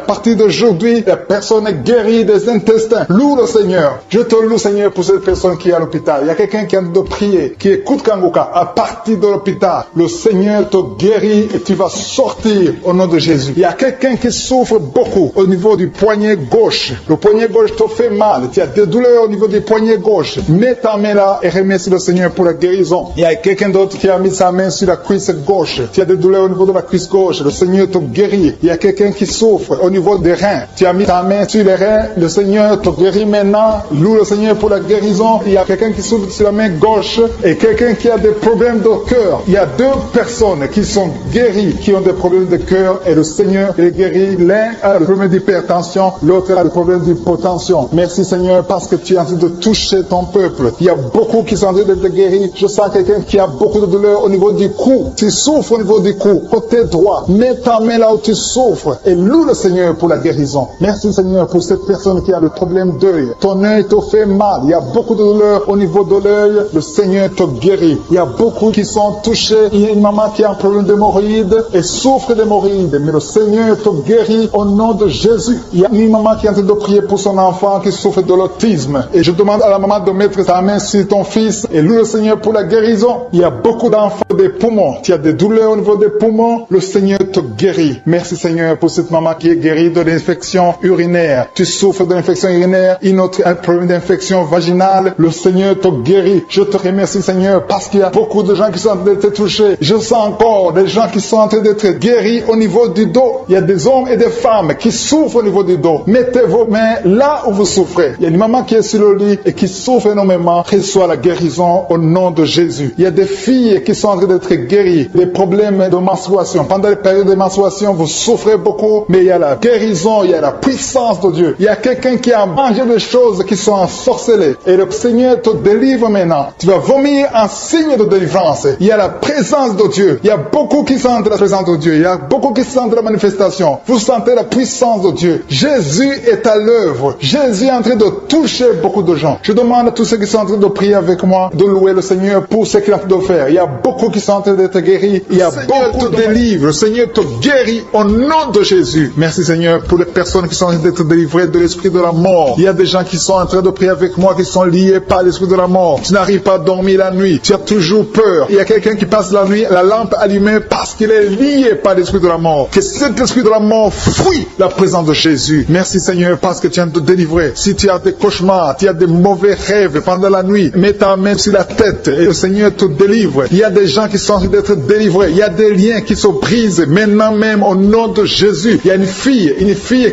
[SPEAKER 2] partir d'aujourd'hui, la personne est guérie des intestins. Loue le Seigneur. Je te loue Seigneur pour cette personne qui est à l'hôpital. Il y a quelqu'un qui a de prier, qui écoute Kanguka. À partir de l'hôpital, le Seigneur te guérit et tu vas sortir au nom de Jésus. Il y a quelqu'un qui souffre beaucoup au niveau du poignet gauche. Le poignet gauche te fait mal. Tu as des douleurs au niveau du poignet gauche. Mets ta main là et remercie le Seigneur pour la guérison. Il y a quelqu'un d'autre qui a mis sa main sur la cuisse gauche. Tu as des douleurs au niveau de la cuisse gauche. Le Seigneur te guérit. Il y a quelqu'un qui souffre au niveau des reins. Tu as mis ta main sur les reins. Le Seigneur te guérit maintenant. Loue le Seigneur pour la guérison. Il y a quelqu'un qui souffre sur la main gauche et quelqu'un qui a des problèmes de cœur. Il y a deux personnes qui sont guéries, qui ont des problèmes de cœur et le Seigneur les guérit. L'un a le problème d'hypertension, l'autre a le problème d'hypotension. Merci Seigneur parce que tu es en train de toucher ton peuple. Il y a beaucoup qui sont en train d'être guéris. Je sens quelqu'un qui a beaucoup de douleur au niveau du cou. Tu souffres au niveau du cou, côté droit. Mets ta main là où tu souffres et loue le Seigneur pour la guérison. Merci Seigneur pour cette personne qui a le problème d'œil. Ton œil te fait mal. Il y a beaucoup de douleur au niveau de l'œil. Le Seigneur te guérit. Il y a beaucoup qui sont touchés. Il y a une maman qui a un problème d'hémorroïdes et souffre d'hémorroïdes. Mais le Seigneur te guérit au nom de Jésus. Il y a une maman qui est en train de prier pour son enfant qui souffre de l'autisme. Et je demande à la maman de mettre sa main sur ton fils et loue le Seigneur pour la guérison. Il y a beaucoup d'enfants des poumons. Tu as des douleurs au niveau des poumons. Le Seigneur te guérit. Merci Seigneur pour cette maman qui est guérie de l'infection urinaire. Tu souffres de l'infection urinaire. Une autre a un problème d'infection vaginale. Le Seigneur te guérit. Je te remercie Seigneur parce qu'il y a beaucoup de gens qui sont en train d'être touchés. Je sens encore des gens qui sont en train d'être guéris au niveau du dos. Il y a des hommes et des femmes qui souffrent au niveau du dos. Mettez vos mains là où vous souffrez. Il y a une maman qui est sur le lit et qui souffre énormément. Reçoit la guérison au nom de Jésus. Il y a des filles qui sont en train d'être guéries. Des problèmes de menstruation. Pendant les périodes de menstruation, vous souffrez beaucoup, mais il y a la guérison, il y a la puissance de Dieu. Il y a quelqu'un qui a mangé des choses qui sont ensorcelées. Et le Seigneur te délivre maintenant. Tu vas vomir un signe de délivrance. Il y a la présence de Dieu. Il y a beaucoup qui sentent la présence de Dieu. Il y a beaucoup qui sentent la manifestation. Vous sentez la puissance de Dieu. Jésus est à l'œuvre. Jésus est en train de toucher beaucoup de gens. Je demande à tous ceux qui sont en train de prier avec moi de louer le Seigneur pour ce qu'il a fait de faire. Il y a beaucoup qui sont en train d'être guéris. Il y a beaucoup de délivres. Le Seigneur te guérit au nom de Jésus. Merci Seigneur pour les personnes qui sont en train d'être délivrées de l'esprit de la mort. Il y a des gens qui sont en train de prier avec moi qui sont liés par l'esprit de la mort. Tu n'arrives pas à dormir la nuit. Tu as toujours peur. Il y a quelqu'un qui passe la nuit, la lampe allumée parce qu'il est lié par l'esprit de la mort. Que cet esprit de la mort fuit la présence de Jésus. Merci Seigneur parce que tu viens de te délivrer. Si tu as des cauchemars, tu as des mauvais rêves pendant la nuit, mets ta main sur la tête et le Seigneur te délivre. Il y a des gens qui sont en train d'être délivrés. Il y a des liens qui se brisent maintenant même au nom de Jésus. Il y a une fille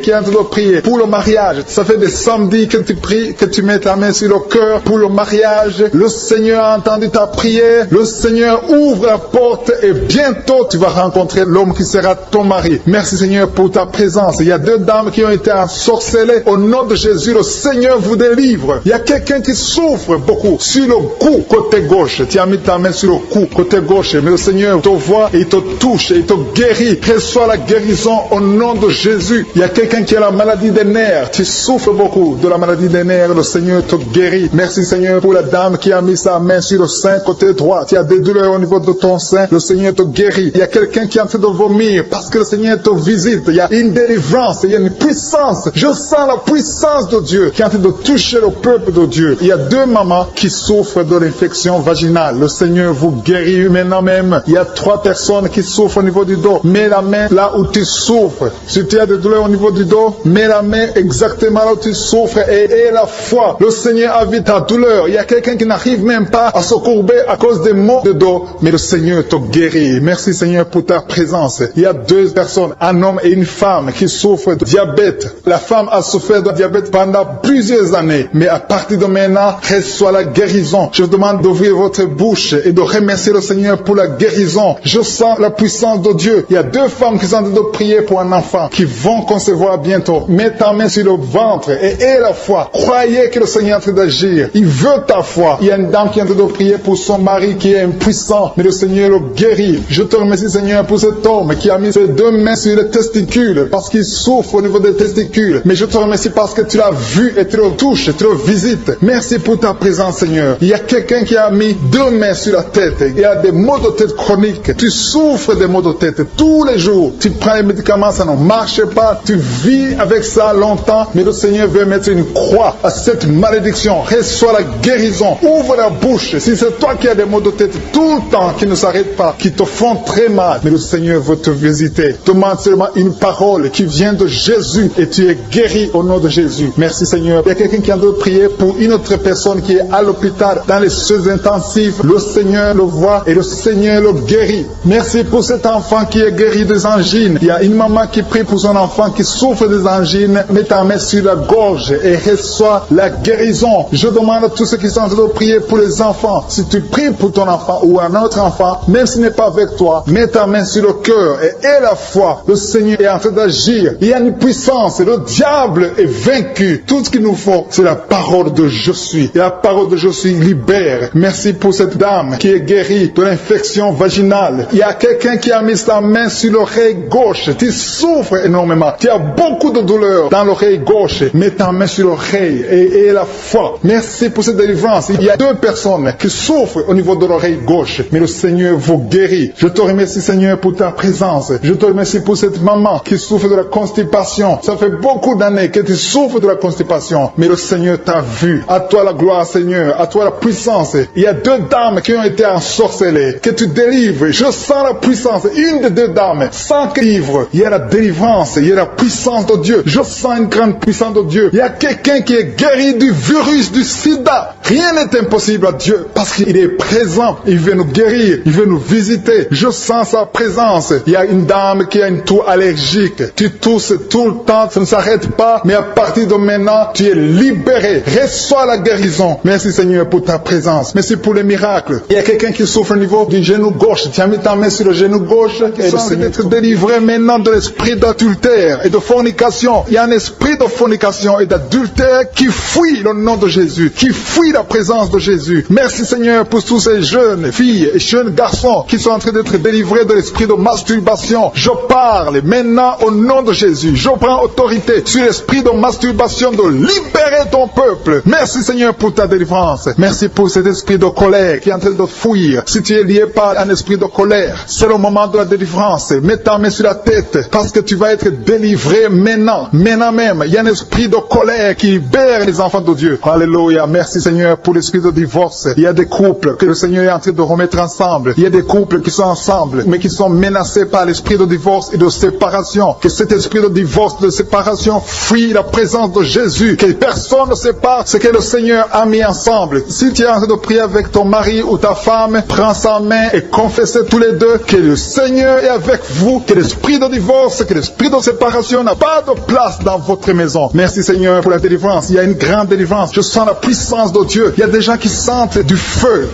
[SPEAKER 2] qui est en train de prier pour le mariage. Ça fait des samedis que tu pries, que tu mets ta main sur le cœur pour le mariage. Le Seigneur a entendu ta prière. Le Seigneur ouvre la porte et bientôt tu vas rencontrer l'homme qui sera ton mari. Merci Seigneur pour ta présence. Il y a deux dames qui ont été ensorcelées. Au nom de Jésus, le Seigneur vous délivre. Il y a quelqu'un qui souffre beaucoup sur le cou, côté gauche. Tu as mis ta main sur le cou, côté gauche. Mais le Seigneur te voit et il te touche et il te guérit. Reçois la guérison au nom de Jésus. Il y a quelqu'un qui a la maladie des nerfs. Tu souffres beaucoup de la maladie des nerfs. Le Seigneur te guérit. Merci Seigneur pour la dame qui a mis sa main sur le sein, côté droit. Tu as des douleurs au niveau de ton sein. Le Seigneur te guérit. Il y a quelqu'un qui est en train de vomir parce que le Seigneur te visite. Il y a une délivrance. Il y a une puissance. Je sens la puissance de Dieu qui est en train de toucher le peuple de Dieu. Il y a deux mamans qui souffrent de l'infection vaginale. Le Seigneur vous guérit maintenant même. Il y a 3 personnes qui souffrent au niveau du dos. Mets la main là où tu souffres. Si tu as des douleurs au niveau du dos, mets la main exactement là où tu souffres et aie la foi. Le Seigneur a vu ta douleur. Il y a quelqu'un qui n'arrive même pas à se courber à cause des maux de dos. Mais le Seigneur te guérit. Merci Seigneur pour ta présence. Il y a 2 personnes, un homme et une femme qui souffrent de diabète. La femme a souffert de diabète pendant plusieurs années. Mais à partir de maintenant, reçoit la guérison. Je vous demande d'ouvrir votre bouche et de remercier le Seigneur pour la guérison. Je sens la puissance de Dieu. Il y a 2 femmes qui sont en train de prier pour un enfant qui vont concevoir bientôt. Mets ta main sur le ventre et aie la foi. Crois croyez que le Seigneur est en train d'agir. Il veut ta foi. Il y a une dame qui est en train de prier pour son mari qui est impuissant, mais le Seigneur le guérit. Je te remercie, Seigneur, pour cet homme qui a mis ses 2 mains sur les testicules parce qu'il souffre au niveau des testicules. Mais je te remercie parce que tu l'as vu et tu le touches, tu le visites. Merci pour ta présence, Seigneur. Il y a quelqu'un qui a mis 2 mains sur la tête. Il y a des maux de tête chroniques. Tu souffres des maux de tête tous les jours. Tu prends les médicaments, ça ne marche pas. Tu vis avec ça longtemps, mais le Seigneur veut mettre une croix à cette malédiction. Reçois la guérison. Ouvre la bouche. Si c'est toi qui as des maux de tête tout le temps, qui ne s'arrêtent pas, qui te font très mal, mais le Seigneur veut te visiter. Demande seulement une parole qui vient de Jésus et tu es guéri au nom de Jésus. Merci, Seigneur. Il y a quelqu'un qui a de prier pour une autre personne qui est à l'hôpital dans les soins intensifs. Le Seigneur le voit et le Seigneur le guérit. Merci pour cet enfant qui est guéri des angines. Il y a une maman qui prie pour son enfant qui souffre des angines. Mets ta main sur la gorge et reçois la guérison. Je demande à tous ceux qui sont en train de prier pour les enfants. Si tu pries pour ton enfant ou un autre enfant, même s'il n'est pas avec toi, mets ta main sur le cœur et aie la foi. Le Seigneur est en train d'agir. Il y a une puissance. Le diable est vaincu. Tout ce qu'il nous faut, c'est la parole de je suis. Et la parole de je suis libère. Merci pour cette dame qui est guérie de l'infection vaginale. Il y a quelqu'un qui a mis sa main sur l'oreille gauche. Tu souffres énormément. Tu as beaucoup de douleur dans l'oreille gauche. Mets ta main sur l'oreille et la foi. Merci pour cette délivrance. Il y a 2 personnes qui souffrent au niveau de l'oreille gauche. Mais le Seigneur vous guérit. Je te remercie, Seigneur, pour ta présence. Je te remercie pour cette maman qui souffre de la constipation. Ça fait beaucoup d'années que tu souffres de la constipation. Mais le Seigneur t'a vu. À toi la gloire, Seigneur. À toi la puissance. Il y a 2 dames qui ont été ensorcelées. Que tu délivres. Je sens la puissance. Une des 2 dames. Sans que livre. Il y a la délivrance. Il y a la puissance de Dieu. Je sens une grande puissance de Dieu. Il y a quelqu'un qui est guéri du virus du sida. Rien n'est impossible à Dieu. Parce qu'il est présent. Il veut nous guérir. Il veut nous visiter. Je sens sa présence. Il y a une dame qui a une toux allergique. Tu tousses tout le temps. Ça ne s'arrête pas. Mais à partir de maintenant, tu es libéré. Reçois la guérison. Merci, Seigneur, pour ta présence. Merci pour les miracles. Il y a quelqu'un qui souffre au niveau du genou gauche. Tu as mis ta main sur le genou gauche. Et le Seigneur être délivré maintenant de l'esprit d'adultère et de fornication. Il y a un esprit de fornication et d'adultère qui fuit le nom de Jésus, qui fuit la présence de Jésus. Merci, Seigneur, pour tous ces jeunes filles et jeunes garçons qui sont en train d'être délivrés de l'esprit de masturbation. Je parle maintenant au nom de Jésus. Je prends autorité sur l'esprit de masturbation de libérer ton peuple. Merci, Seigneur, pour ta délivrance. Merci pour cet esprit de colère qui est en train de fuir. Si tu es lié par un esprit de colère, c'est le moment de la délivrance. Mets ta main sur la tête parce que tu vas être délivré maintenant. Maintenant même, il y a un esprit de colère qui libère les enfants de Dieu. Alléluia. Merci, Seigneur, pour l'esprit de divorce. Il y a des couples que le Seigneur est en train de remettre ensemble. Il y a des couples qui sont ensemble, mais qui sont menacés par l'esprit de divorce et de séparation. Que cet esprit de divorce, de séparation, fuit la présence de Jésus. Que personne ne sépare ce que le Seigneur a mis ensemble. Si tu es en train de prier avec ton mari ou ta femme, prends sa main et confessez tous les deux que le Seigneur est avec vous, que l'esprit de divorce, que l'esprit de séparation n'a pas de place dans votre maison. Merci, Seigneur, pour la délivrance. Il y a une grande délivrance. Je sens la puissance de Dieu. Il y a des gens qui sentent du feu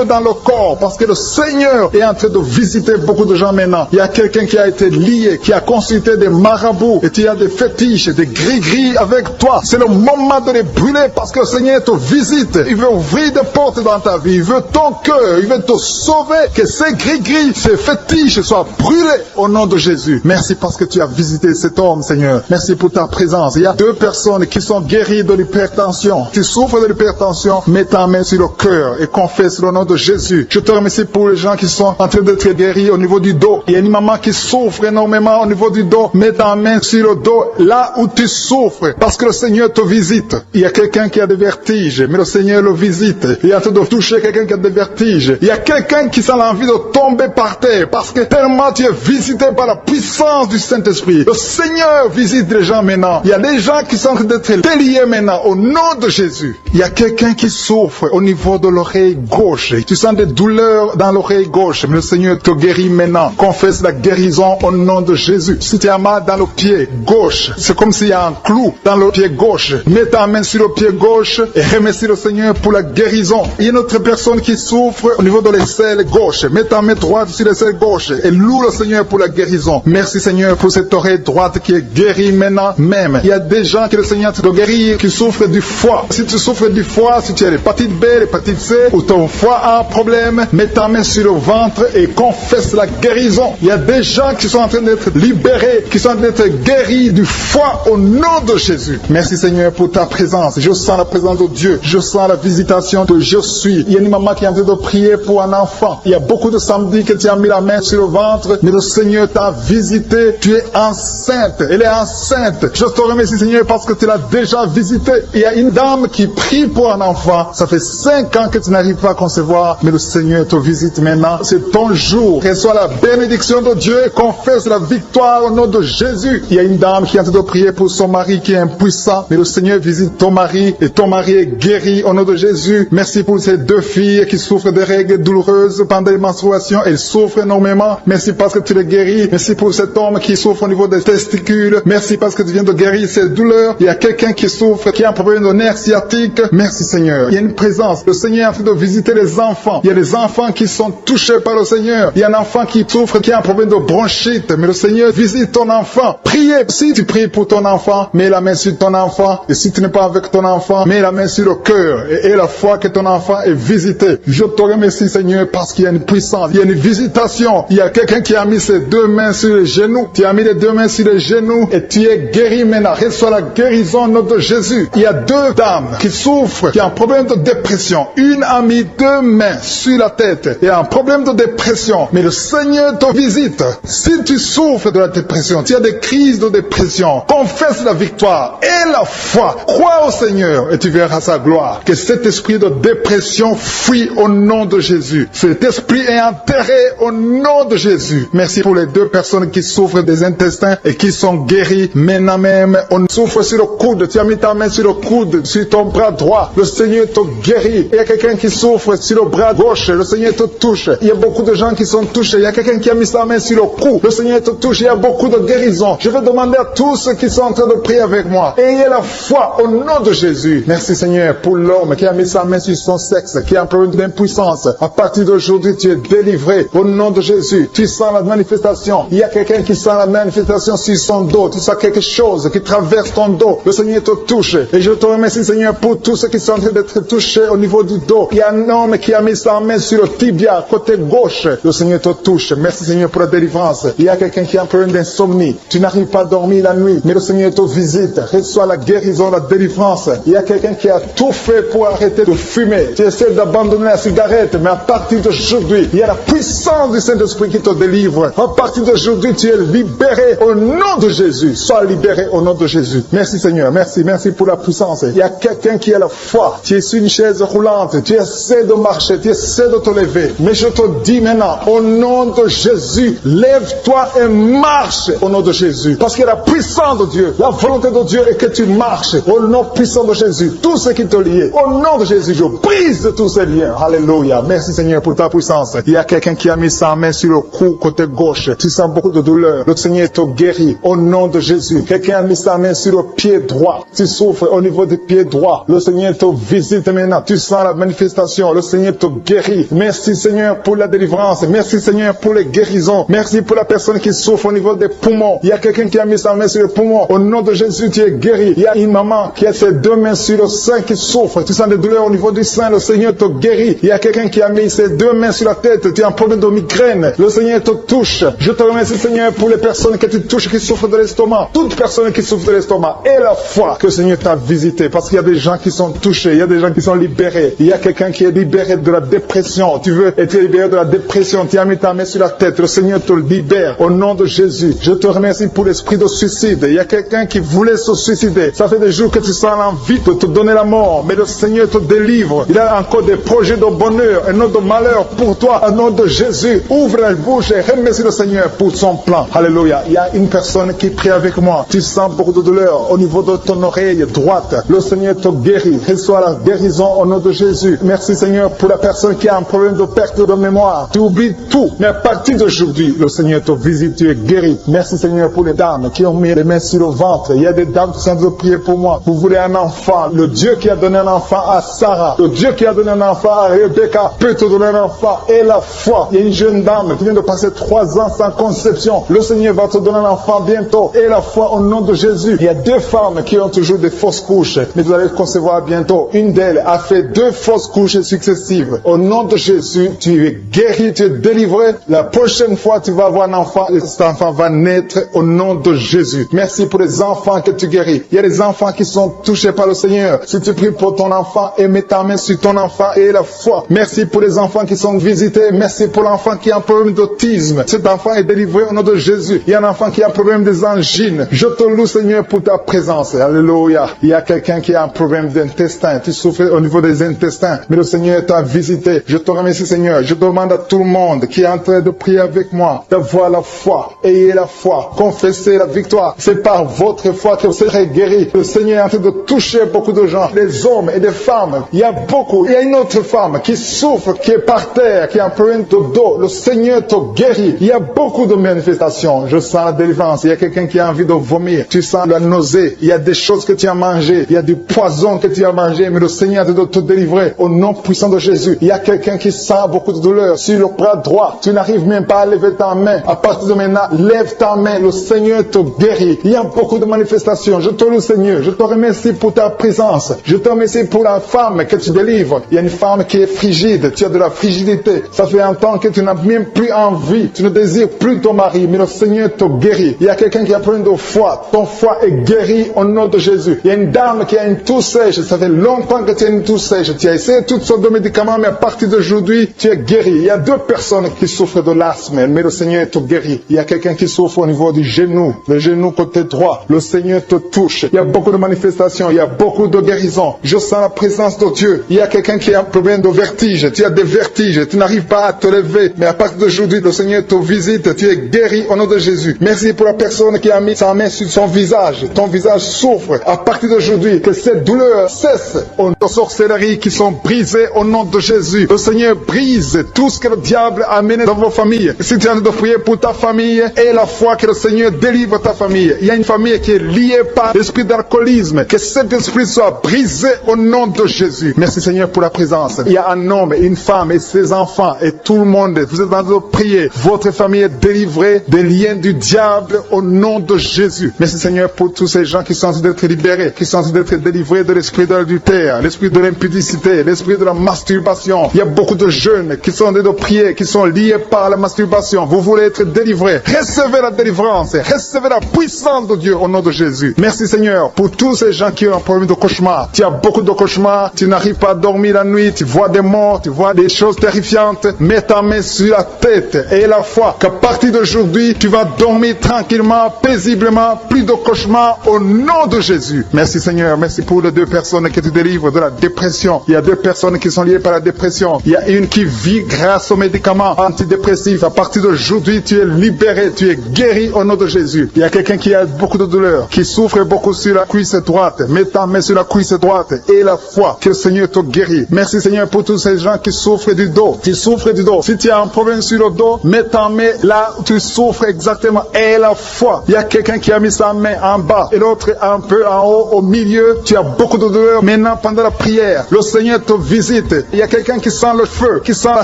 [SPEAKER 2] dans le corps, parce que le Seigneur est en train de visiter beaucoup de gens maintenant. Il y a quelqu'un qui a été lié, qui a consulté des marabouts, et tu as des fétiches, des gris-gris avec toi. C'est le moment de les brûler, parce que le Seigneur te visite. Il veut ouvrir des portes dans ta vie. Il veut ton cœur. Il veut te sauver. Que ces gris-gris, ces fétiches soient brûlés au nom de Jésus. Merci parce que tu as visité cet homme, Seigneur. Merci pour ta présence. Il y a 2 personnes qui sont guéries de l'hypertension. Tu souffres de l'hypertension, mets ta main sur le cœur et confesse le nom de Jésus. Je te remercie pour les gens qui sont en train d'être guéris au niveau du dos. Il y a une maman qui souffre énormément au niveau du dos. Mets ta main sur le dos, là où tu souffres, parce que le Seigneur te visite. Il y a quelqu'un qui a des vertiges, mais le Seigneur le visite. Il est en train de toucher quelqu'un qui a des vertiges. Il y a quelqu'un qui sent l'envie de tomber par terre, parce que tellement tu es visité par la puissance du Saint-Esprit. Le Seigneur visite les gens maintenant. Il y a des gens qui sont en train d'être déliés maintenant au nom de Jésus. Il y a quelqu'un qui souffre au niveau de l'oreille gauche. Tu sens des douleurs dans l'oreille gauche, mais le Seigneur te guérit maintenant. Confesse la guérison au nom de Jésus. Si tu as mal dans le pied gauche, c'est comme s'il y a un clou dans le pied gauche. Mets ta main sur le pied gauche et remercie le Seigneur pour la guérison. Il y a une autre personne qui souffre au niveau de l'aisselle gauche. Mets ta main droite sur l'aisselle gauche et loue le Seigneur pour la guérison. Merci, Seigneur, pour cette oreille droite qui est guérie maintenant même. Il y a des gens que le Seigneur te guérit, qui souffres du foie. Si tu souffres du foie, si tu as l'hépatite B, l'hépatite C, ou ton foie a un problème, mets ta main sur le ventre et confesse la guérison. Il y a des gens qui sont en train d'être libérés, qui sont en train d'être guéris du foie au nom de Jésus. Merci Seigneur pour ta présence. Je sens la présence de Dieu. Je sens la visitation de je suis. Il y a une maman qui est en train de prier pour un enfant. Il y a beaucoup de samedis que tu as mis la main sur le ventre, mais le Seigneur t'a visité. Tu es enceinte. Elle est enceinte. Je te remercie Seigneur parce que tu l'as déjà visité. Il y a une dame qui prie pour un enfant. Ça fait 5 ans que tu n'arrives pas à concevoir, mais le Seigneur te visite maintenant. C'est ton jour. Reçois la bénédiction de Dieu et confesse la victoire au nom de Jésus. Il y a une dame qui est en train de prier pour son mari qui est impuissant, mais le Seigneur visite ton mari et ton mari est guéri au nom de Jésus. Merci pour ces 2 filles qui souffrent de règles douloureuses pendant les menstruations. Elles souffrent énormément. Merci parce que tu les guéris. Merci pour cet homme qui souffre au niveau des testicules. Merci parce que tu viens de guérir ces douleurs. Il y a quelqu'un qui souffre, qui a un problème de nerf sciatique. Merci Seigneur. Il y a une présence. Le Seigneur est en train de visiter les enfants. Il y a des enfants qui sont touchés par le Seigneur. Il y a un enfant qui souffre, qui a un problème de bronchite. Mais le Seigneur visite ton enfant. Priez. Si tu pries pour ton enfant, mets la main sur ton enfant. Et si tu n'es pas avec ton enfant, mets la main sur le cœur. Et la foi que ton enfant est visité. Je te remercie Seigneur parce qu'il y a une puissance. Il y a une visitation. Il y a quelqu'un qui a mis ses 2 mains sur les genoux. Tu as mis les 2 mains sur les genoux et tu es guéri maintenant. Reçois la guérison au nom de Jésus. Il y a 2 dames qui souffrent, qui ont un problème de dépression. Une a mis 2 mains sur la tête et a un problème de dépression. Mais le Seigneur te visite. Si tu souffres de la dépression, tu as des crises de dépression, confesse la victoire et la foi. Crois au Seigneur et tu verras sa gloire. Que cet esprit de dépression fuit au nom de Jésus. Cet esprit est enterré au nom de Jésus. Merci pour les 2 personnes qui souffrent des intestins et qui sont guéries maintenant même. On souffre sur le coude. Tu as mis ta main sur le coude, sur ton bras droit. Le Seigneur te guérit. Il y a quelqu'un qui souffre sur le bras gauche. Le Seigneur te touche. Il y a beaucoup de gens qui sont touchés. Il y a quelqu'un qui a mis sa main sur le cou. Le Seigneur te touche. Il y a beaucoup de guérisons. Je vais demander à tous ceux qui sont en train de prier avec moi. Ayez la foi au nom de Jésus. Merci Seigneur pour l'homme qui a mis sa main sur son sexe, qui a un problème d'impuissance. À partir d'aujourd'hui, tu es délivré au nom de Jésus. Tu sens la manifestation. Il y a quelqu'un qui sent la manifestation sur son dos. Tu sens quelque chose qui traverse ton dos. Le Seigneur te touche. Et je te remercie Seigneur pour tous ceux qui sont en train d'être touchés au niveau du dos. Il y a un homme qui a mis sa main sur le tibia, côté gauche. Le Seigneur te touche. Merci Seigneur pour la délivrance. Il y a quelqu'un qui a un problème d'insomnie. Tu n'arrives pas à dormir la nuit, mais le Seigneur te visite. Reçois la guérison, la délivrance. Il y a quelqu'un qui a tout fait pour arrêter de fumer. Tu essaies d'abandonner la cigarette, mais à partir d'aujourd'hui, il y a la puissance du Saint-Esprit qui te délivre. À partir d'aujourd'hui, tu es libéré au nom de Jésus. Sois libéré au nom de Jésus. Merci Seigneur. Merci pour la puissance. Il y a quelqu'un qui a la foi. Tu es sur une chaise roulante. Tu essaies de marcher. Tu essaies de te lever. Mais je te dis maintenant, au nom de Jésus, lève-toi et marche au nom de Jésus. Parce que la puissance de Dieu, la volonté de Dieu est que tu marches au nom puissant de Jésus. Tout ce qui te lie, au nom de Jésus, je brise tous ces liens. Alléluia. Merci Seigneur pour ta puissance. Il y a quelqu'un qui a mis sa main sur le cou côté gauche. Tu sens beaucoup de douleur. Le Seigneur te guérit au nom de Jésus. Quelqu'un a mis sa main sur le pied droit. Tu souffres au niveau du pied droit. Le Seigneur te visite maintenant. Tu sens la manifestation. Le Seigneur te guérit. Merci Seigneur pour la délivrance. Merci Seigneur pour les guérisons. Merci pour la personne qui souffre au niveau des poumons. Il y a quelqu'un qui a mis sa main sur le poumon. Au nom de Jésus, tu es guéri. Il y a une maman qui a ses 2 mains sur le sein qui souffre. Tu sens des douleurs au niveau du sein. Le Seigneur te guérit. Il y a quelqu'un qui a mis ses 2 mains sur la tête. Tu as un problème de migraine. Le Seigneur te touche. Je te remercie Seigneur pour les personnes que tu touches qui souffrent de l'estomac. Toute personne qui souffre de l'estomac. Et la foi que le Seigneur t'a visité. Parce qu'il y a des gens qui sont touchés. Il y a des gens qui sont libérés. Il y a quelqu'un qui est libéré de la dépression. Tu veux être libéré de la dépression. Tu as mis ta main sur la tête. Le Seigneur te libère. Au nom de Jésus. Je te remercie pour l'esprit de suicide. Il y a quelqu'un qui voulait se suicider. Ça fait des jours que tu sens l'envie de te donner la mort. Mais le Seigneur te délivre. Il a encore des projets de bonheur et non de malheur pour toi. Au nom de Jésus. Ouvre la bouche et remercie le Seigneur pour son plan. Alléluia. Il y a une personne qui prie avec moi. Tu sens beaucoup de douleur au niveau de ton oreille droite. Le Seigneur te guérit. Reçois la guérison au nom de Jésus. Merci Seigneur pour la personne qui a un problème de perte de mémoire. Tu oublies tout. Mais à partir d'aujourd'hui, le Seigneur te visite. Tu es guéri. Merci Seigneur pour les dames qui ont mis les mains sur le ventre. Il y a des dames qui sont en train de prier pour moi. Vous voulez un enfant. Le Dieu qui a donné un enfant à Sarah. Le Dieu qui a donné un enfant à Rebecca peut te donner un enfant. Et la foi. Il y a une jeune dame qui vient de passer 3 ans sans conception. Le Seigneur va te donner un enfant bientôt. Et la foi au nom de Jésus. Il y a 2 femmes qui ont toujours des fausses fausses couches, mais vous allez concevoir bientôt. Une d'elles a fait 2 fausses couches successives. Au nom de Jésus, tu es guéri, tu es délivré. La prochaine fois, tu vas avoir un enfant et cet enfant va naître au nom de Jésus. Merci pour les enfants que tu guéris. Il y a des enfants qui sont touchés par le Seigneur. Si tu pries pour ton enfant et mets ta main sur ton enfant et la foi. Merci pour les enfants qui sont visités. Merci pour l'enfant qui a un problème d'autisme. Cet enfant est délivré au nom de Jésus. Il y a un enfant qui a un problème des angines. Je te loue, Seigneur, pour ta présence. Alléluia. Il y a quelqu'un qui a un problème d'intestin. Tu souffres au niveau des intestins. Mais le Seigneur t'a visité. Je te remercie, Seigneur. Je demande à tout le monde qui est en train de prier avec moi d'avoir la foi. Ayez la foi. Confessez la victoire. C'est par votre foi que vous serez guéris. Le Seigneur est en train de toucher beaucoup de gens. Des hommes et des femmes. Il y a beaucoup. Il y a une autre femme qui souffre, qui est par terre, qui a un problème de dos. Le Seigneur te guérit. Il y a beaucoup de manifestations. Je sens la délivrance. Il y a quelqu'un qui a envie de vomir. Tu sens la nausée. Il y a des choses que tu as mangées. Il y a du poison que tu as mangé. Mais le Seigneur te doit te délivrer. Au nom puissant de Jésus. Il y a quelqu'un qui sent beaucoup de douleur sur le bras droit. Tu n'arrives même pas à lever ta main. À partir de maintenant, lève ta main. Le Seigneur te guérit. Il y a beaucoup de manifestations. Je te loue, Seigneur. Je te remercie pour ta présence. Je te remercie pour la femme que tu délivres. Il y a une femme qui est frigide. Tu as de la frigidité. Ça fait un temps que tu n'as même plus envie. Tu ne désires plus ton mari. Mais le Seigneur te guérit. Il y a quelqu'un qui a problème de foie. Ton foie est guéri au nom de Jésus. Il y a une dame qui a une toux sèche. Ça fait longtemps que tu as une toux sèche. Tu as essayé toutes sortes de médicaments, mais à partir d'aujourd'hui, tu es guéri. Il y a 2 personnes qui souffrent de l'asthme, mais le Seigneur te guérit. Il y a quelqu'un qui souffre au niveau du genou, le genou côté droit. Le Seigneur te touche. Il y a beaucoup de manifestations. Il y a beaucoup de guérisons. Je sens la présence de Dieu. Il y a quelqu'un qui a un problème de vertige. Tu as des vertiges. Tu n'arrives pas à te lever. Mais à partir d'aujourd'hui, le Seigneur te visite. Tu es guéri au nom de Jésus. Merci pour la personne qui a mis sa main sur son visage. Ton visage souffre. À partir d'aujourd'hui, que cette douleur cesse. Aux sorcelleries qui sont brisées au nom de Jésus. Le Seigneur brise tout ce que le diable a amené dans vos familles. Si tu es en train de prier pour ta famille, et la foi que le Seigneur délivre ta famille. Il y a une famille qui est liée par l'esprit d'alcoolisme. Que cet esprit soit brisé au nom de Jésus. Merci Seigneur pour la présence. Il y a un homme, une femme et ses enfants et tout le monde. Vous êtes en train de prier. Votre famille est délivrée des liens du diable au nom de Jésus. Merci Seigneur pour tous ces gens qui sont en train d'être libérés, qui sont en train d'être délivrés de l'esprit de l'adultère, l'esprit de l'impudicité, l'esprit de la masturbation. Il y a beaucoup de jeunes qui sont en train de prier, qui sont liés par la masturbation. Vous voulez être délivrés. Recevez la délivrance. Recevez la puissance de Dieu au nom de Jésus. Merci Seigneur pour tous ces gens qui ont un problème de cauchemar. Tu as beaucoup de cauchemars. Tu n'arrives pas à dormir la nuit. Tu vois des morts. Tu vois des choses terrifiantes. Mets ta main sur la tête et la foi qu'à partir d'aujourd'hui, tu vas dormir tranquillement, paisiblement. Plus de cauchemars au nom de Jésus. Merci Seigneur. Merci pour les 2 personnes que tu délivres de la dépression. Il y a 2 personnes qui sont liées par la dépression. Il y a une qui vit grâce aux médicaments antidépressifs. À partir d'aujourd'hui, tu es libéré, tu es guéri au nom de Jésus. Il y a quelqu'un qui a beaucoup de douleur, qui souffre beaucoup sur la cuisse droite. Mets ta main sur la cuisse droite et la foi que le Seigneur te guérit. Merci Seigneur pour tous ces gens qui souffrent du dos. Tu souffres du dos. Si tu as un problème sur le dos, mets ta main là où tu souffres exactement et la foi. Il y a quelqu'un qui a mis sa main en bas et l'autre un peu en haut, au milieu. Tu as beaucoup de douleur. Maintenant, pendant la prière, le Seigneur te visite. Il y a quelqu'un qui sent le feu, qui sent la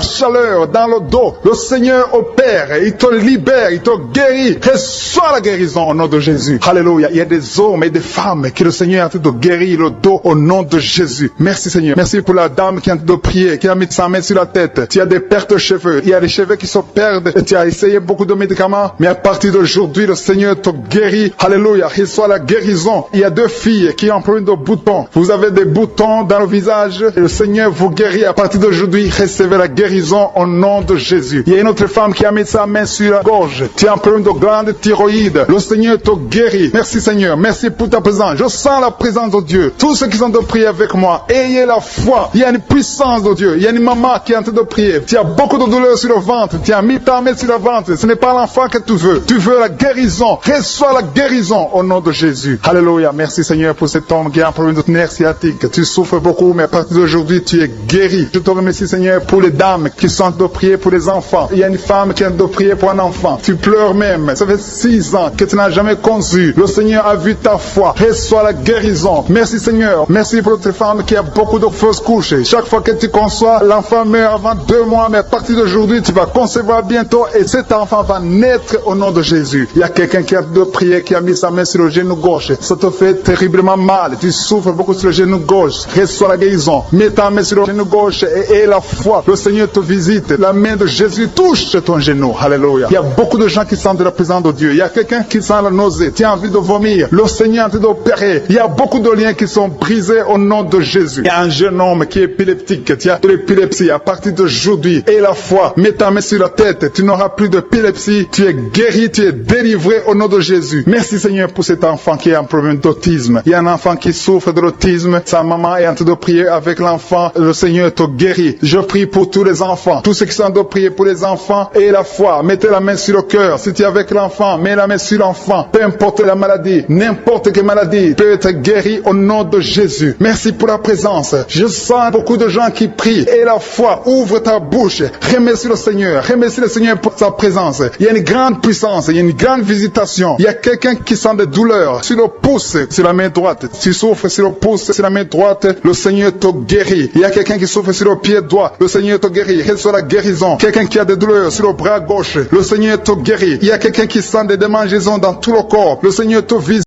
[SPEAKER 2] chaleur dans le dos. Le Seigneur opère, il te libère, il te guérit. Reçois la guérison au nom de Jésus. Alléluia. Il y a des hommes et des femmes que le Seigneur est en train de guérir le dos au nom de Jésus. Merci Seigneur. Merci pour la dame qui est en train de prier, qui a mis sa main sur la tête. Tu as des pertes de cheveux. Il y a des cheveux qui se perdent. Et tu as essayé beaucoup de médicaments. Mais à partir d'aujourd'hui, le Seigneur te guérit. Alléluia. Reçois la guérison. Il y a 2 filles qui ont un problème de boutons. Vous avez des boutons dans le visage. Et le Seigneur vous guérit. À partir d'aujourd'hui, recevez la guérison au nom de Jésus. Il y a une autre femme qui a mis sa main sur la gorge. Tu as un problème de glande thyroïde. Le Seigneur te guérit. Merci Seigneur. Merci pour ta présence. Je sens la présence de Dieu. Tous ceux qui sont de prier avec moi, ayez la foi. Il y a une puissance de Dieu. Il y a une maman qui est en train de prier. Tu as beaucoup de douleur sur le ventre. Tu as mis ta main sur le ventre. Ce n'est pas l'enfant que tu veux. Tu veux la guérison. Reçois la guérison au nom de Jésus. Alléluia. Merci Seigneur pour cet homme qui a un problème de nerf sciatique. Tu souffres beaucoup, mais à partir d'aujourd'hui, tu es guéri. Je te remercie Seigneur pour les dames qui sont de prier pour les enfants. Il y a une femme qui est de prier pour un enfant. Tu pleures même. Ça fait 6 ans que tu n'as jamais conçu. Le Seigneur a vu ta foi. Reçois la guérison. Merci Seigneur. Merci pour cette femme qui a beaucoup de fausses couches. Chaque fois que tu conçois, l'enfant meurt avant 2 mois, mais à partir d'aujourd'hui, tu vas concevoir bientôt et cet enfant va naître au nom de Jésus. Il y a quelqu'un qui a de prier, qui a mis sa main sur le genou gauche. Ça te fait terrible terriblement mal. Tu souffres beaucoup sur le genou gauche. Reçois la guérison. Mets ta main sur le genou gauche et la foi. Le Seigneur te visite. La main de Jésus touche ton genou. Alléluia. Il y a beaucoup de gens qui sentent la présence de Dieu. Il y a quelqu'un qui sent la nausée. Tu as envie de vomir. Le Seigneur est en train d'opérer. Il y a beaucoup de liens qui sont brisés au nom de Jésus. Il y a un jeune homme qui est épileptique. Tu as de l'épilepsie à partir d'aujourd'hui. Et la foi. Mets ta main sur la tête. Tu n'auras plus d'épilepsie. Tu es guéri. Tu es délivré au nom de Jésus. Merci Seigneur pour cet enfant qui a un problème d'autisme. Il y a un enfant qui souffre de l'autisme. Sa maman est en train de prier avec l'enfant. Le Seigneur te guérit. Je prie pour tous les enfants. Tous ceux qui sont en train de prier pour les enfants et la foi. Mettez la main sur le cœur. Si tu es avec l'enfant, mets la main sur l'enfant. Peu importe la maladie, n'importe quelle maladie peut être guérie au nom de Jésus. Merci pour la présence. Je sens beaucoup de gens qui prient. Et la foi, ouvre ta bouche. Remercie le Seigneur. Remercie le Seigneur pour sa présence. Il y a une grande puissance. Il y a une grande visitation. Il y a quelqu'un qui sent des douleurs sur le pouce, sur la main droite. Tu souffres sur le pouce, sur la main droite. Le Seigneur te guérit. Il y a quelqu'un qui souffre sur le pied droit. Le Seigneur te guérit. Reçois la guérison. Quelqu'un qui a des douleurs sur le bras gauche. Le Seigneur te guérit. Il y a quelqu'un qui sent des démangeaisons dans tout le corps. Le Seigneur te visite.